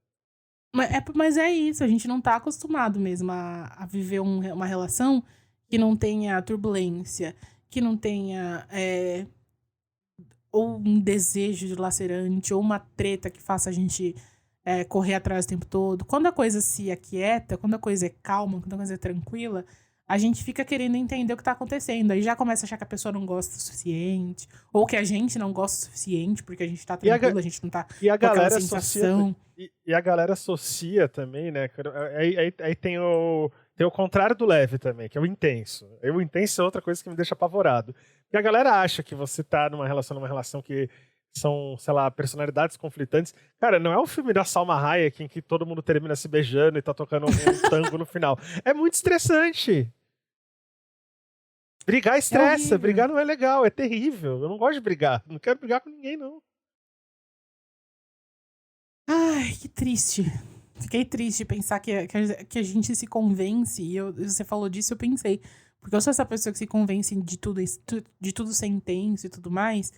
Mas é isso, a gente não tá acostumado mesmo a viver uma relação que não tenha turbulência, que não tenha ou um desejo dilacerante, ou uma treta que faça a gente correr atrás o tempo todo. Quando a coisa se aquieta, quando a coisa é calma, quando a coisa é tranquila, a gente fica querendo entender o que tá acontecendo. Aí já começa a achar que a pessoa não gosta o suficiente, ou que a gente não gosta o suficiente, porque a gente tá tranquilo, a gente não tá com aquela sensação. E a galera associa também, né? Aí tem o contrário do leve também, que é o intenso. O intenso é outra coisa que me deixa apavorado. Porque a galera acha que você tá numa relação que são, sei lá, personalidades conflitantes. Cara, não é um filme da Salma Hayek em que todo mundo termina se beijando e tá tocando um tango no final. É muito estressante. Brigar estressa, brigar não é legal, é terrível. Eu não gosto de brigar, não quero brigar com ninguém, não. Ai, que triste. Fiquei triste de pensar que a gente se convence, e você falou disso, eu pensei. Porque eu sou essa pessoa que se convence de tudo ser intenso e tudo mais.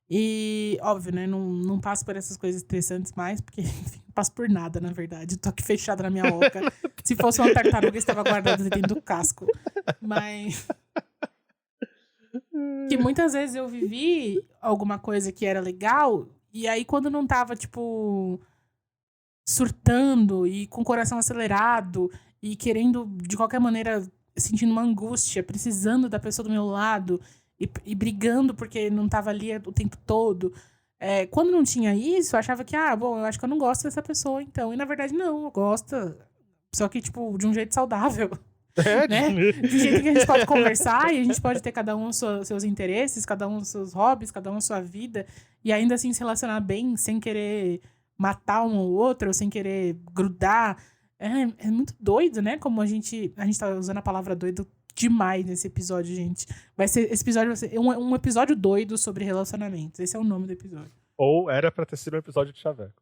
E, óbvio, né, não passo por essas coisas estressantes mais, porque, enfim, não passo por nada, na verdade. Eu tô aqui fechada na minha oca. Se fosse uma tartaruga, eu estava guardada dentro do casco. Mas... que muitas vezes eu vivi alguma coisa que era legal, e aí quando não tava, tipo... surtando e com o coração acelerado e querendo, de qualquer maneira, sentindo uma angústia, precisando da pessoa do meu lado e brigando porque não tava ali o tempo todo. Quando não tinha isso, eu achava que, eu acho que eu não gosto dessa pessoa, então. E, na verdade, não, eu gosto. Só que, tipo, de um jeito saudável. Né? De jeito que a gente pode conversar e a gente pode ter cada um os seus interesses, cada um os seus hobbies, cada um a sua vida, e ainda assim se relacionar bem, sem querer matar um ou outro, ou sem querer grudar. É muito doido, né? Como a gente tá usando a palavra doido demais nesse episódio, gente. Esse episódio vai ser um episódio doido sobre relacionamentos. Esse é o nome do episódio. Ou era pra ter sido um episódio de Chaveco.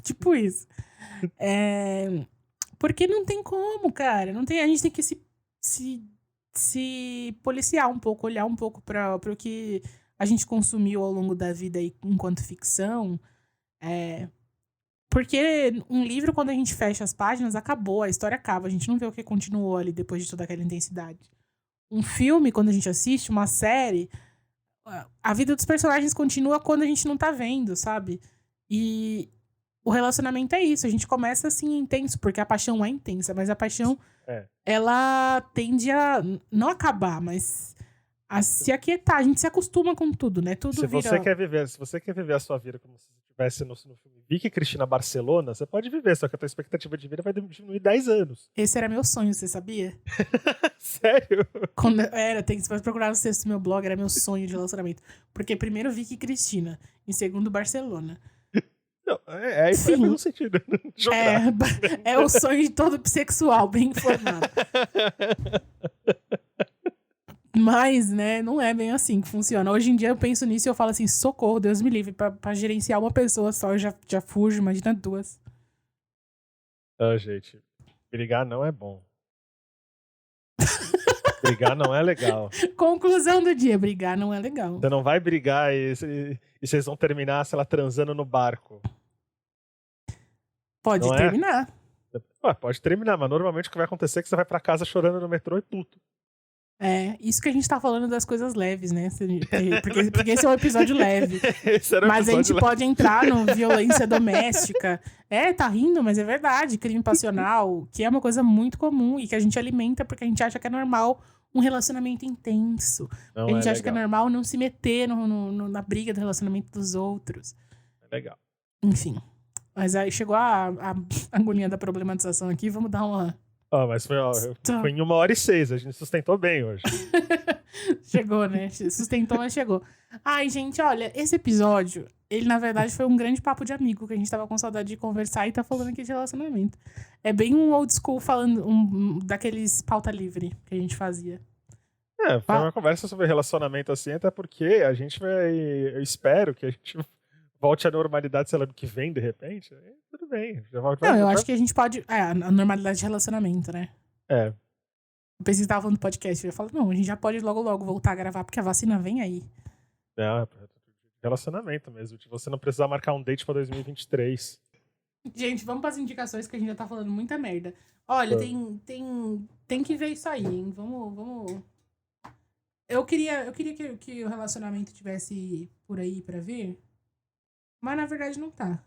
Tipo isso. Porque não tem como, cara. Não tem, a gente tem que se policiar um pouco, olhar um pouco para o que a gente consumiu ao longo da vida aí, enquanto ficção. Porque um livro, quando a gente fecha as páginas, acabou, a história acaba. A gente não vê o que continuou ali depois de toda aquela intensidade. Um filme, quando a gente assiste, uma série, a vida dos personagens continua quando a gente não tá vendo, sabe? E o relacionamento é isso. A gente começa assim intenso, porque a paixão é intensa, mas a paixão, ela tende a não acabar, mas a se aquietar. A gente se acostuma com tudo, né? Tudo Se vira... você quer viver a sua vida como se você estivesse no filme Vicky Cristina Barcelona, você pode viver, só que a tua expectativa de vida vai diminuir 10 anos. Esse era meu sonho, você sabia? Sério? Você pode procurar no texto do meu blog, era meu sonho de relacionamento. Porque primeiro Vicky e Cristina, e segundo Barcelona. Não, isso faz um sentido. É o sonho de todo bissexual, bem informado. Mas, né, não é bem assim que funciona. Hoje em dia eu penso nisso e eu falo assim, socorro, Deus me livre, pra gerenciar uma pessoa só, eu já fujo, imagina duas. Gente, brigar não é bom. Brigar não é legal. Conclusão do dia, brigar não é legal. Você não vai brigar e vocês vão terminar, sei lá, transando no barco. Pode não terminar. Pode terminar, mas normalmente o que vai acontecer é que você vai pra casa chorando no metrô e puto. Isso que a gente tá falando das coisas leves, né? Porque esse é um episódio leve. Mas a gente pode entrar no violência doméstica. Tá rindo, mas é verdade. Crime passional, que é uma coisa muito comum e que a gente alimenta porque a gente acha que é normal um relacionamento intenso. A gente acha que é normal não se meter na briga do relacionamento dos outros. É legal. Enfim. Mas aí chegou a agonia da problematização aqui. Vamos dar uma... mas foi em 1h06, a gente sustentou bem hoje. Chegou, né? Sustentou, mas chegou. Ai, gente, olha, esse episódio, ele na verdade foi um grande papo de amigo, que a gente tava com saudade de conversar e tá falando aqui de relacionamento. É bem um old school falando daqueles pauta livre que a gente fazia. Foi uma conversa sobre relacionamento assim, até porque a gente vai... Eu espero que a gente volte à normalidade, sei lá, que vem de repente. Aí, tudo bem. Eu acho que a gente pode... a normalidade de relacionamento, né? Eu pensei que você tava falando do podcast. Eu falo, não, a gente já pode logo voltar a gravar, porque a vacina vem aí. Relacionamento mesmo. De você não precisar marcar um date pra 2023. Gente, vamos pras indicações, que a gente já tá falando muita merda. Olha, tem que ver isso aí, hein? Vamos... Eu queria que o relacionamento tivesse por aí pra ver, mas na verdade não tá.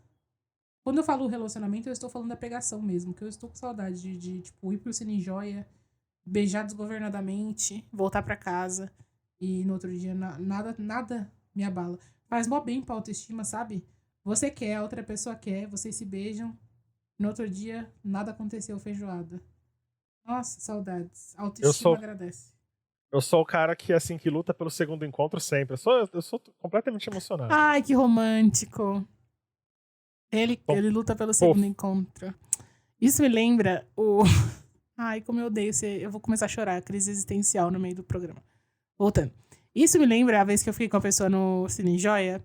Quando eu falo relacionamento, eu estou falando da pegação mesmo, que eu estou com saudade de tipo, ir pro Cine Joia, beijar desgovernadamente, voltar pra casa e no outro dia nada me abala. Faz mó bem pra autoestima, sabe? Você quer, a outra pessoa quer, vocês se beijam, no outro dia nada aconteceu, feijoada. Nossa, saudades. A autoestima agradece. Eu sou o cara que, assim, que luta pelo segundo encontro sempre. Eu sou completamente emocionado. Ai, que romântico. Ele luta pelo segundo encontro. Isso me lembra o... Ai, como eu odeio ser... Eu vou começar a chorar. Crise existencial no meio do programa. Voltando. Isso me lembra a vez que eu fiquei com a pessoa no Cine Joia,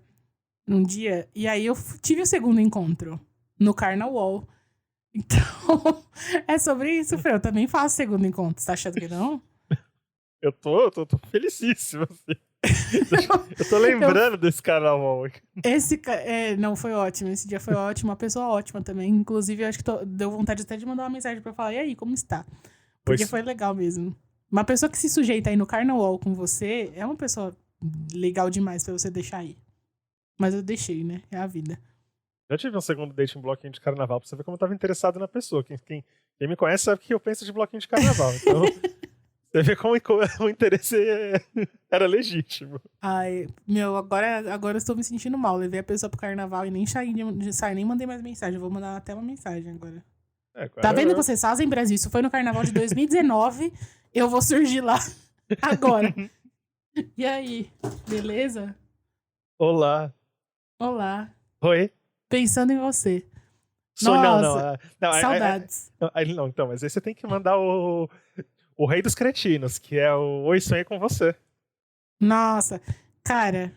num dia, e aí eu tive o segundo encontro no Carnaval. Então, é sobre isso, Fê. Eu também faço segundo encontro. Você tá achando que não? Eu tô felicíssimo, assim. Eu tô lembrando desse carnaval. Não, foi ótimo. Esse dia foi ótimo. Uma pessoa ótima também. Inclusive, eu acho que deu vontade até de mandar uma mensagem pra falar, e aí, como está? Porque foi legal mesmo. Uma pessoa que se sujeita aí no carnaval com você é uma pessoa legal demais pra você deixar aí. Mas eu deixei, né? É a vida. Já tive um segundo date em bloquinho de carnaval pra você ver como eu tava interessado na pessoa. Quem me conhece sabe que eu penso de bloquinho de carnaval. Então... Você vê como o interesse era legítimo. Ai, agora eu estou me sentindo mal. Levei a pessoa pro carnaval e nem nem mandei mais mensagem. Eu vou mandar até uma mensagem agora. Tá vendo o que vocês fazem, Brasil? Isso foi no carnaval de 2019. Eu vou surgir lá agora. E aí, beleza? Olá. Oi. Pensando em você. Nossa, saudades. Não, então, mas aí você tem que mandar o rei dos cretinos, que é o Oi, sonhei com você. Nossa, cara,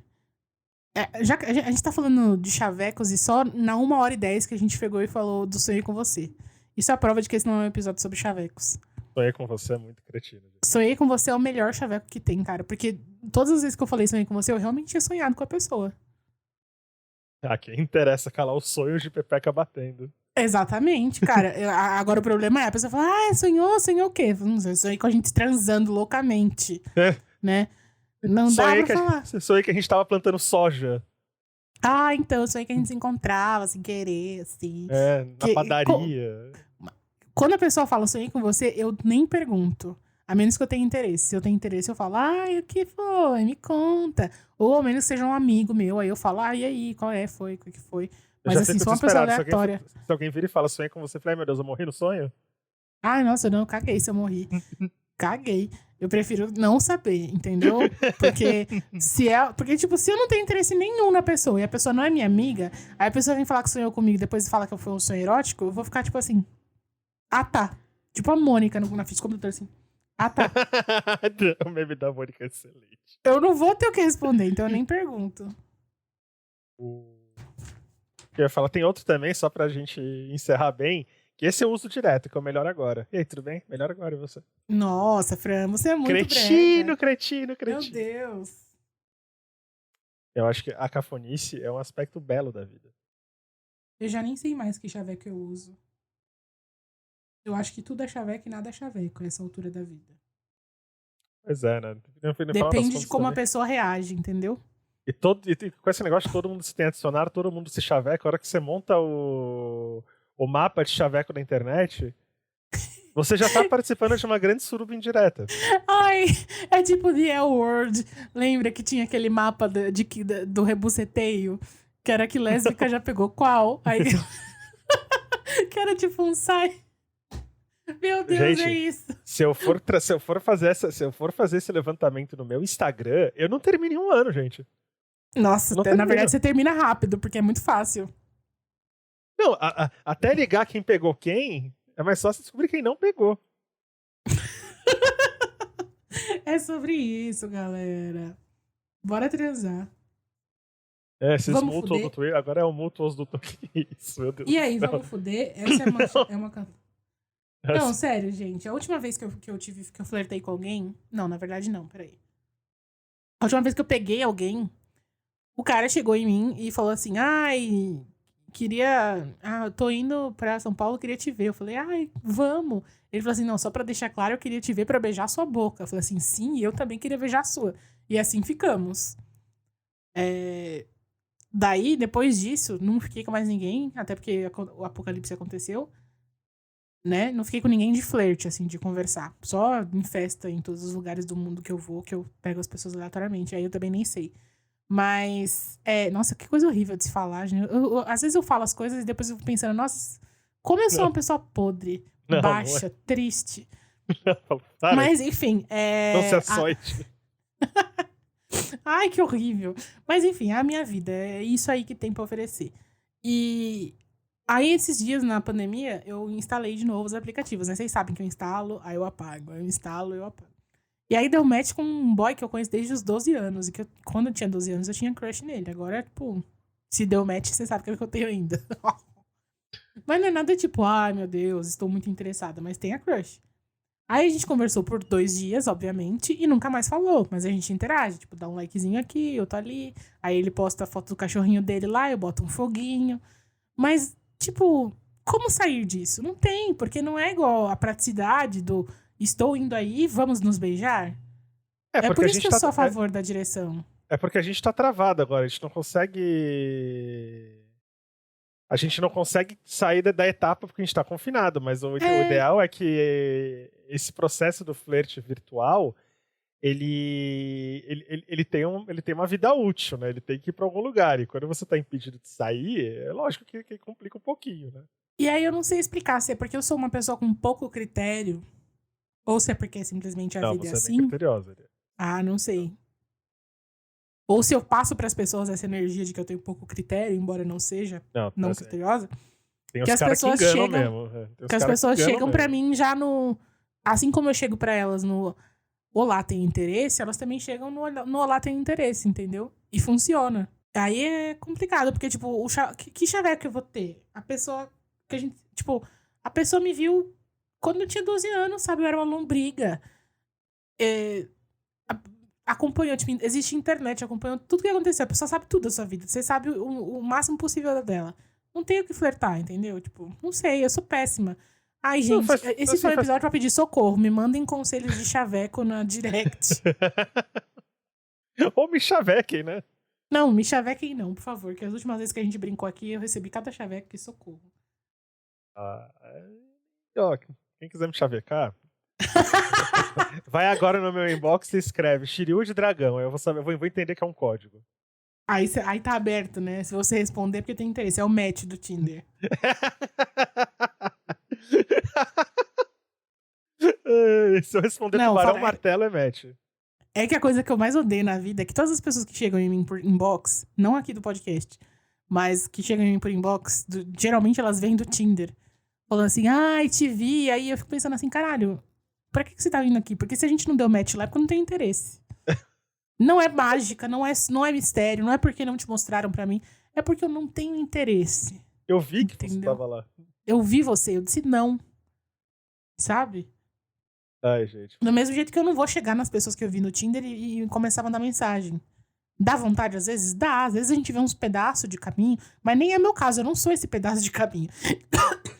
já que a gente tá falando de chavecos e só na 1h10 que a gente pegou e falou do Sonhei com você. Isso é a prova de que esse não é um episódio sobre chavecos. Sonhei com você é muito cretino. Gente. Sonhei com você é o melhor chaveco que tem, cara. Porque todas as vezes que eu falei sonhei com você, eu realmente tinha sonhado com a pessoa. Quem interessa calar os sonhos de Pepeca batendo. Exatamente, cara. Agora o problema é a pessoa fala, sonhou o quê? Eu sonhei com a gente transando loucamente, né? Não dá pra falar. Sonhei que a gente tava plantando soja. Então, eu sonhei que a gente se encontrava sem querer, assim. Na padaria. Quando a pessoa fala sonhei com você, eu nem pergunto. A menos que eu tenha interesse. Se eu tenho interesse, eu falo, ai, o que foi? Me conta. Ou ao menos seja um amigo meu, aí eu falo, e aí, qual é? Foi? O que foi? Mas assim, sou uma pessoa aleatória. Se alguém vira e fala, sonhei com você, eu falei, ai meu Deus, eu morri no sonho? Ai, nossa, não, caguei se eu morri. Caguei. Eu prefiro não saber, entendeu? Porque porque, tipo, se eu não tenho interesse nenhum na pessoa e a pessoa não é minha amiga, aí a pessoa vem falar que sonhou comigo e depois fala que foi um sonho erótico, eu vou ficar, tipo assim, tá. Tipo a Mônica na ficha do computador, assim. Tá. O meme da Mônica é excelente. Eu não vou ter o que responder, então eu nem pergunto. Eu ia falar, tem outro também, só pra gente encerrar bem, que esse eu uso direto, que é o melhor agora. E aí, tudo bem? Melhor agora, e você? Nossa, Fran, você é muito cretino, brega. cretino. Meu Deus. Eu acho que a cafonice é um aspecto belo da vida. Eu já nem sei mais que chaveco eu uso. Eu acho que tudo é chaveco e nada é chaveco a essa altura da vida. Pois é, né? Depende de como a pessoa reage, entendeu? E com esse negócio de todo mundo se tem adicionar, todo mundo se chaveca, a hora que você monta o mapa de chaveco na internet, você já tá participando de uma grande suruba indireta. Ai, é tipo The L Word. Lembra que tinha aquele mapa do rebuceteio? Que era que lésbica já pegou qual? Aí... que era tipo um sai... Meu Deus, gente, é isso. Se eu for fazer esse levantamento no meu Instagram, eu não termino em um ano, gente. Nossa, na verdade você termina rápido, porque é muito fácil. Não, até ligar quem pegou quem, é mais fácil descobrir quem não pegou. É sobre isso, galera. Bora transar. Esses mutuals do Twitter, agora é o mutuals do Twitter. Isso, meu Deus. E aí, vamos fuder? Essa é uma... Não, sério, gente. A última vez que eu flertei com alguém... Não, na verdade não, peraí. A última vez que eu peguei alguém, o cara chegou em mim e falou assim, eu tô indo pra São Paulo, queria te ver. Eu falei, vamos. Ele falou assim, não, só pra deixar claro, eu queria te ver pra beijar sua boca. Eu falei assim, sim, eu também queria beijar a sua. E assim ficamos. Daí, depois disso, não fiquei com mais ninguém, até porque o apocalipse aconteceu. Né? Não fiquei com ninguém de flerte, assim, de conversar. Só em festa, em todos os lugares do mundo que eu vou, que eu pego as pessoas aleatoriamente. Aí eu também nem sei. Mas, nossa, que coisa horrível de se falar, gente. Às vezes eu falo as coisas e depois eu fico pensando, nossa, como eu sou uma pessoa podre, baixa, triste. Não, mas, enfim, Não se açoite. Ai, que horrível. Mas, enfim, é a minha vida. É isso aí que tem pra oferecer. E... Aí, esses dias, na pandemia, eu instalei de novo os aplicativos, né? Vocês sabem que eu instalo, aí eu apago. Eu instalo, eu apago. E aí, deu match com um boy que eu conheço desde os 12 anos. E que quando eu tinha 12 anos, eu tinha crush nele. Agora, tipo, se deu match, você sabe que é o que eu tenho ainda. Mas não é nada tipo, ai, meu Deus, estou muito interessada. Mas tem a crush. Aí, a gente conversou por 2 dias, obviamente, e nunca mais falou. Mas a gente interage, tipo, dá um likezinho aqui, eu tô ali. Aí, ele posta a foto do cachorrinho dele lá, eu boto um foguinho. Mas... Tipo, como sair disso? Não tem, porque não é igual a praticidade do estou indo aí, vamos nos beijar. É por isso que eu sou a favor da direção. É porque a gente tá travado agora, a gente não consegue... A gente não consegue sair da etapa porque a gente tá confinado, mas o ideal é que esse processo do flerte virtual, ele tem uma vida útil, né? Ele tem que ir pra algum lugar. E quando você tá impedido de sair, é lógico que complica um pouquinho, né? E aí eu não sei explicar se é porque eu sou uma pessoa com pouco critério ou se é porque simplesmente a vida é assim. Não, você é bem criteriosa. Não sei. Ou se eu passo pras pessoas essa energia de que eu tenho pouco critério, embora não seja não criteriosa. Tem que as pessoas que enganam mesmo. Que as pessoas chegam pra mim já no... Assim como eu chego pra elas no... Olá, tem interesse, elas também chegam no Olá, tem interesse, entendeu? E funciona. Aí é complicado, porque, tipo, que chaveco que eu vou ter? A pessoa que a gente... Tipo, a pessoa me viu quando eu tinha 12 anos, sabe? Eu era uma lombriga. Acompanhou, tipo, existe internet, acompanhou tudo que aconteceu. A pessoa sabe tudo da sua vida. Você sabe o máximo possível dela. Não tenho o que flertar, entendeu? Tipo, não sei, eu sou péssima. Ai, gente, esse foi um episódio pra pedir socorro. Me mandem conselhos de chaveco na direct. Ou me chavequem, né? Não, me chavequem não, por favor. Que as últimas vezes que a gente brincou aqui, eu recebi cada chaveco que socorro. Quem quiser me chavecar... Vai agora no meu inbox e escreve Shiryu de dragão. Aí eu vou saber, vou entender que é um código. Aí tá aberto, né? Se você responder, é porque tem interesse. É o match do Tinder. Se eu responder Não, tubarão, fala- martelo é match. É que a coisa que eu mais odeio na vida é que todas as pessoas que chegam em mim por inbox, não aqui do podcast, mas que chegam em mim por inbox, geralmente elas vêm do Tinder. Falando assim, ai, te vi. Aí eu fico pensando assim, caralho, pra que você tá vindo aqui? Porque se a gente não deu match lá, é porque não tem interesse. Não é mágica, não é mistério, não é porque não te mostraram pra mim, é porque eu não tenho interesse. Eu vi que você Entendeu? tava lá. Eu vi você, eu disse não. Sabe? Ai, gente. Do mesmo jeito que eu não vou chegar nas pessoas que eu vi no Tinder e começar a mandar mensagem. Dá vontade às vezes? Dá. Às vezes a gente vê uns pedaços de caminho, mas nem é meu caso, eu não sou esse pedaço de caminho.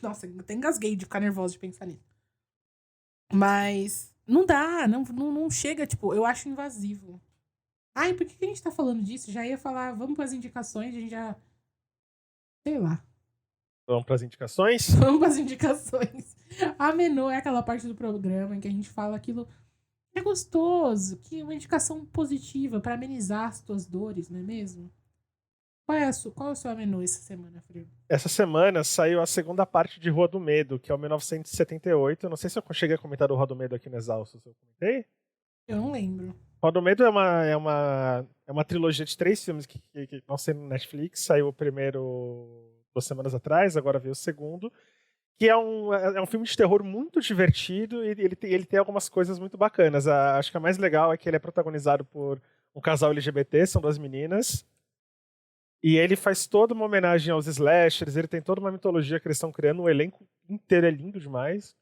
Nossa, eu até engasguei de ficar nervosa de pensar nisso. Mas não dá, não chega, tipo, eu acho invasivo. Ai, por que a gente tá falando disso? Já ia falar, vamos pras indicações, a gente já... Sei lá. Vamos pras indicações? Vamos pras indicações. A menu é aquela parte do programa em que a gente fala aquilo que é gostoso, que é uma indicação positiva pra amenizar as tuas dores, não é mesmo? Qual é o seu menu essa semana, Frio? Essa semana saiu a segunda parte de Rua do Medo, que é o 1978. Eu não sei se eu cheguei a comentar do Rua do Medo aqui no Exaustos. Eu comentei? Eu não lembro. Rua do Medo é uma trilogia de 3 filmes que vão ser no Netflix. Saiu o primeiro 2 semanas atrás, agora veio o segundo. Que é um filme de terror muito divertido e ele tem algumas coisas muito bacanas. Acho que a mais legal é que ele é protagonizado por um casal LGBT, são 2 meninas. E ele faz toda uma homenagem aos slashers, ele tem toda uma mitologia que eles estão criando, o elenco inteiro é lindo demais,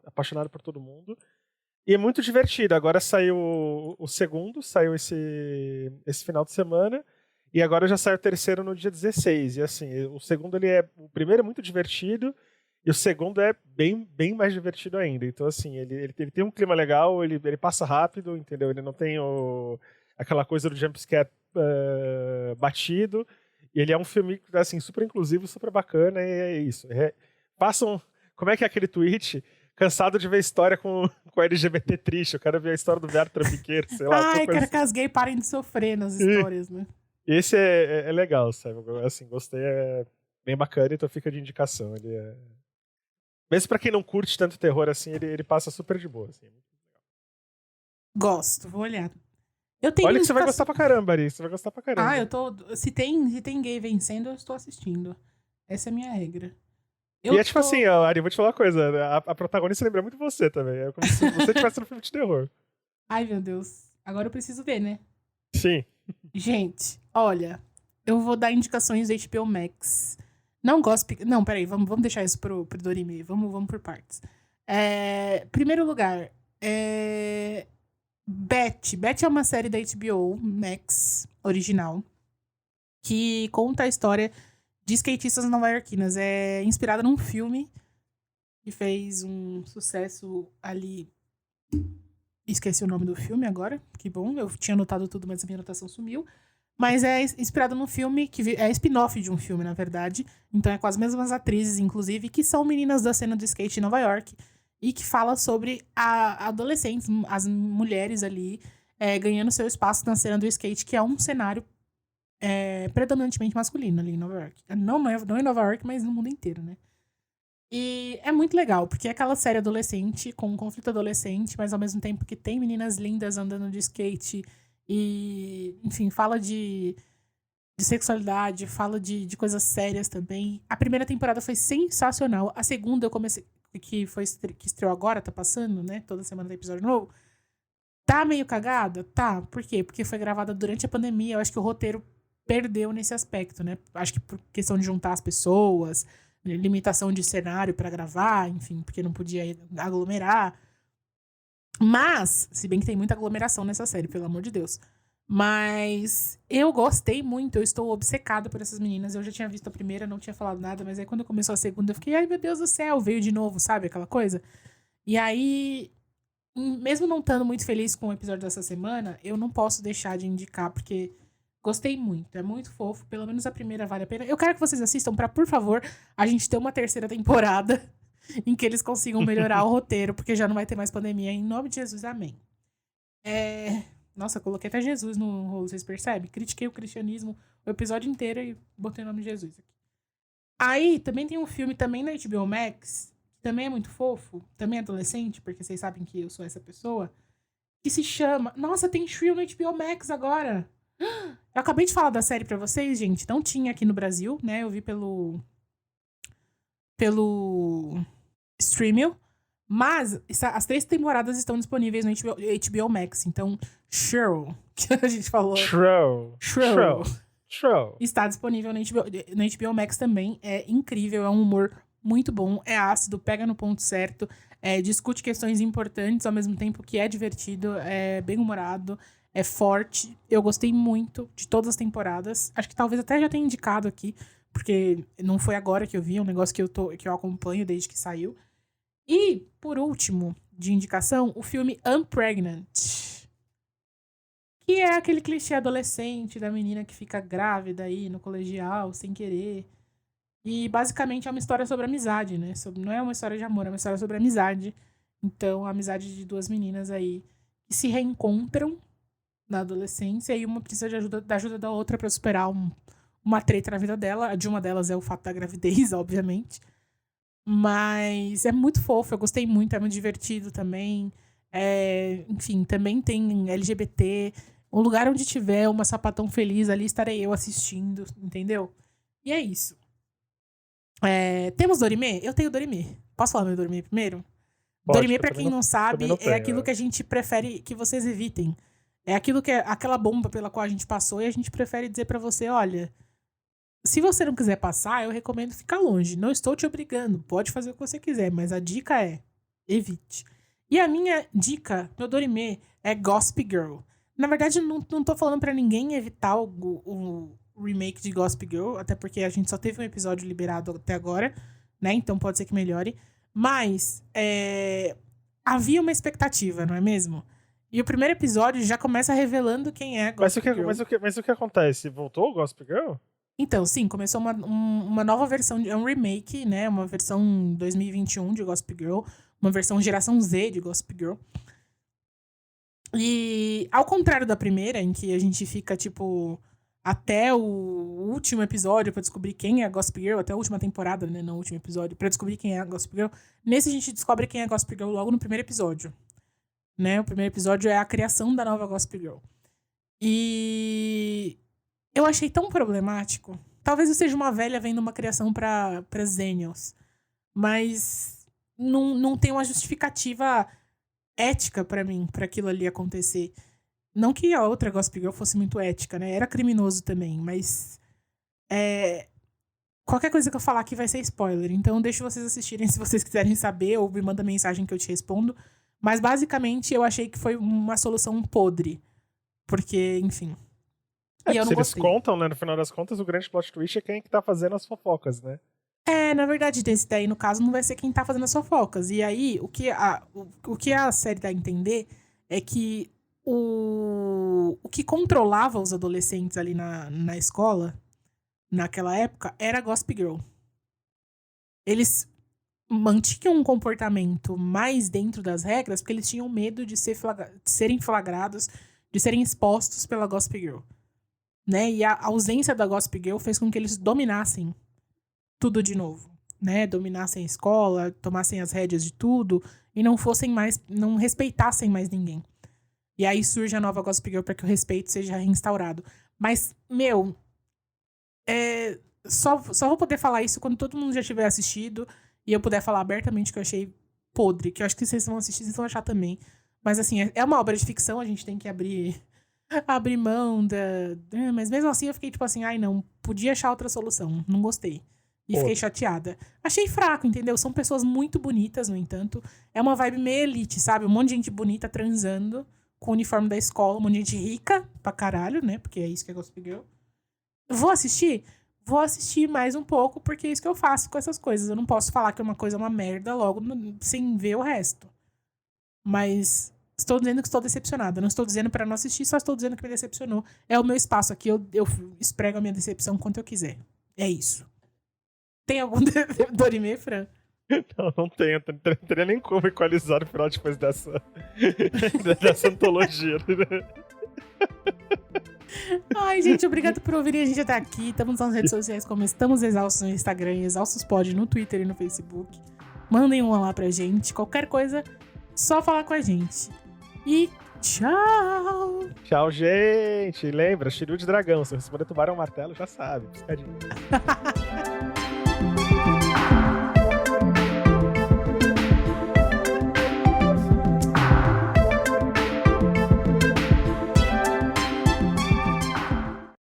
apaixonado por todo mundo. E é muito divertido. Agora saiu o segundo, saiu esse final de semana, e agora já sai o terceiro no dia 16. E assim, o primeiro é muito divertido, e o segundo é bem, bem mais divertido ainda. Então assim, ele tem um clima legal, ele passa rápido, entendeu? Ele não tem aquela coisa do jumpscare batido. E ele é um filme, assim, super inclusivo, super bacana, e é isso. Façam... Como é que é aquele tweet? Cansado de ver história com LGBT triste. Eu quero ver a história do viado trambiqueiro, sei lá. Ai, quero que as gays parem de sofrer nas histórias, né? Esse é legal, sabe? Assim, gostei, é bem bacana, então fica de indicação. Mesmo pra quem não curte tanto terror assim, ele passa super de boa, assim. Gosto, vou olhar. Olha que você vai gostar pra caramba, Ari. Você vai gostar pra caramba. Ah, eu tô... Se tem gay vencendo, eu estou assistindo. Essa é a minha regra. E é tipo assim, ó, Ari, vou te falar uma coisa. A protagonista lembra muito você também. É como se você estivesse no filme de terror. Ai, meu Deus. Agora eu preciso ver, né? Sim. Gente, olha. Eu vou dar indicações do HBO Max. Não gosto... Não, peraí. Vamos deixar isso pro Dorime. Vamos por partes. Primeiro lugar. Beth. Beth é uma série da HBO Max, original, que conta a história de skatistas nova-iorquinas. É inspirada num filme que fez um sucesso ali. Esqueci o nome do filme agora, que bom, eu tinha anotado tudo, mas a minha anotação sumiu. Mas é inspirado num filme, que é spin-off de um filme, na verdade. Então é com as mesmas atrizes, inclusive, que são meninas da cena do skate em Nova York. E que fala sobre adolescentes, as mulheres ali, ganhando seu espaço na cena do skate, que é um cenário predominantemente masculino ali em Nova York. Não em Nova York, mas no mundo inteiro, né? E é muito legal, porque é aquela série adolescente, com um conflito adolescente, mas ao mesmo tempo que tem meninas lindas andando de skate e, enfim, fala de sexualidade, fala de coisas sérias também. A primeira temporada foi sensacional. A segunda eu comecei... que estreou agora, tá passando, né? Toda semana tem episódio novo. Tá meio cagada? Tá. Por quê? Porque foi gravada durante a pandemia. Eu acho que o roteiro perdeu nesse aspecto, né? Acho que por questão de juntar as pessoas, limitação de cenário pra gravar, enfim, porque não podia aglomerar. Mas, se bem que tem muita aglomeração nessa série, pelo amor de Deus. Mas eu gostei muito, eu estou obcecada por essas meninas. Eu já tinha visto a primeira, não tinha falado nada, mas aí quando começou a segunda eu fiquei, ai meu Deus do céu, veio de novo, sabe? Aquela coisa. E aí, mesmo não estando muito feliz com o episódio dessa semana, eu não posso deixar de indicar, porque gostei muito, é muito fofo. Pelo menos a primeira vale a pena. Eu quero que vocês assistam pra, por favor, a gente ter uma terceira temporada. em que eles consigam melhorar o roteiro, porque já não vai ter mais pandemia. Em nome de Jesus, amém. Nossa, coloquei até Jesus no rolo, vocês percebem? Critiquei o cristianismo o episódio inteiro e botei o nome de Jesus aqui. Aí, também tem um filme também na HBO Max, que também é muito fofo, também é adolescente, porque vocês sabem que eu sou essa pessoa, que se chama... Nossa, tem Shrill no HBO Max agora! Eu acabei de falar da série pra vocês, gente. Não tinha aqui no Brasil, né? Eu vi pelo Streamio. Mas as 3 temporadas estão disponíveis no HBO Max. Então, Shrill, que a gente falou. Shrill. Está disponível no HBO Max também. É incrível, é um humor muito bom. É ácido, pega no ponto certo. Discute questões importantes ao mesmo tempo que é divertido. É bem humorado. É forte. Eu gostei muito de todas as temporadas. Acho que talvez até já tenha indicado aqui, porque não foi agora que eu vi, é um negócio que eu acompanho desde que saiu. E, por último, de indicação, o filme Unpregnant, que é aquele clichê adolescente da menina que fica grávida aí no colegial, sem querer. E, basicamente, é uma história sobre amizade, né? Não é uma história de amor, é uma história sobre amizade. Então, a amizade de 2 meninas aí que se reencontram na adolescência e uma precisa da ajuda da outra pra superar uma treta na vida dela. A de uma delas é o fato da gravidez, obviamente. Mas é muito fofo, eu gostei muito, é muito divertido também. Enfim, também tem LGBT. Um lugar onde tiver uma sapatão feliz, ali estarei eu assistindo, entendeu? E é isso. Temos Dorime? Eu tenho Dorime. Posso falar meu Dorime primeiro? Dorime, pra quem não sabe, é aquilo que a gente prefere que vocês evitem. É aquela bomba pela qual a gente passou e a gente prefere dizer pra você, olha, se você não quiser passar, eu recomendo ficar longe. Não estou te obrigando, pode fazer o que você quiser, mas a dica é, evite. E a minha dica, meu Dorime, é Gossip Girl. Na verdade, não tô falando pra ninguém evitar o remake de Gossip Girl, até porque a gente só teve um episódio liberado até agora, né? Então pode ser que melhore. Mas havia uma expectativa, não é mesmo? E o primeiro episódio já começa revelando quem é Gossip Girl. Mas o que acontece? Voltou o Gossip Girl? Então, sim, começou uma nova versão, é um remake, né? Uma versão 2021 de Gossip Girl, uma versão geração Z de Gossip Girl. E ao contrário da primeira, em que a gente fica, tipo, até o último episódio pra descobrir quem é a Gossip Girl, até a última temporada, né? Não o último episódio, pra descobrir quem é a Gossip Girl. Nesse a gente descobre quem é a Gossip Girl logo no primeiro episódio. Né? O primeiro episódio é a criação da nova Gossip Girl. E eu achei tão problemático. Talvez eu seja uma velha vendo uma criação pra Xennials. Mas não tem uma justificativa ética pra mim, pra aquilo ali acontecer. Não que a outra Gossip Girl fosse muito ética, né? Era criminoso também, mas qualquer coisa que eu falar aqui vai ser spoiler. Então deixo vocês assistirem se vocês quiserem saber, ou me manda mensagem que eu te respondo. Mas basicamente eu achei que foi uma solução podre. Porque, enfim. E eu não gostei. Eles contam, né? No final das contas, o grande plot twist é quem é que tá fazendo as fofocas, né? Na verdade, desse daí, no caso, não vai ser quem tá fazendo as fofocas. E aí, o que a série dá a entender é que o que controlava os adolescentes ali na escola, naquela época, era a Gossip Girl. Eles mantinham um comportamento mais dentro das regras porque eles tinham medo de serem flagrados, de serem expostos pela Gossip Girl. Né? E a ausência da Gossip Girl fez com que eles dominassem tudo de novo. Né? Dominassem a escola, tomassem as rédeas de tudo e não respeitassem mais ninguém. E aí surge a nova Gossip Girl para que o respeito seja reinstaurado. Mas, só vou poder falar isso quando todo mundo já tiver assistido e eu puder falar abertamente que eu achei podre, que eu acho que vocês vão assistir, vocês vão achar também. Mas assim, é uma obra de ficção, a gente tem que abrir mão mas mesmo assim eu fiquei tipo assim, ai não, podia achar outra solução, não gostei. E fiquei chateada. Achei fraco, entendeu? São pessoas muito bonitas, no entanto. É uma vibe meio elite, sabe? Um monte de gente bonita transando com o uniforme da escola, um monte de gente rica pra caralho, né? Porque é isso que é Gossip Girl. Vou assistir? Vou assistir mais um pouco, porque é isso que eu faço com essas coisas. Eu não posso falar que uma coisa é uma merda logo sem ver o resto. Mas estou dizendo que estou decepcionada. Não estou dizendo pra não assistir, só estou dizendo que me decepcionou. É o meu espaço aqui, eu esprego a minha decepção quanto eu quiser. É isso. Tem algum Dorime, Fran? Não tenho, não teria nem como equalizar o final depois dessa antologia. Ai, gente, obrigado por ouvirem a gente até aqui. Estamos nas redes sociais como Estamos Exaustos no Instagram, Exaustos Pod no Twitter e no Facebook. Mandem um lá pra gente. Qualquer coisa, só falar com a gente. E tchau! Tchau, gente! Lembra, Shiryu de dragão. Se você puder tomar um martelo, já sabe. Piscadinha.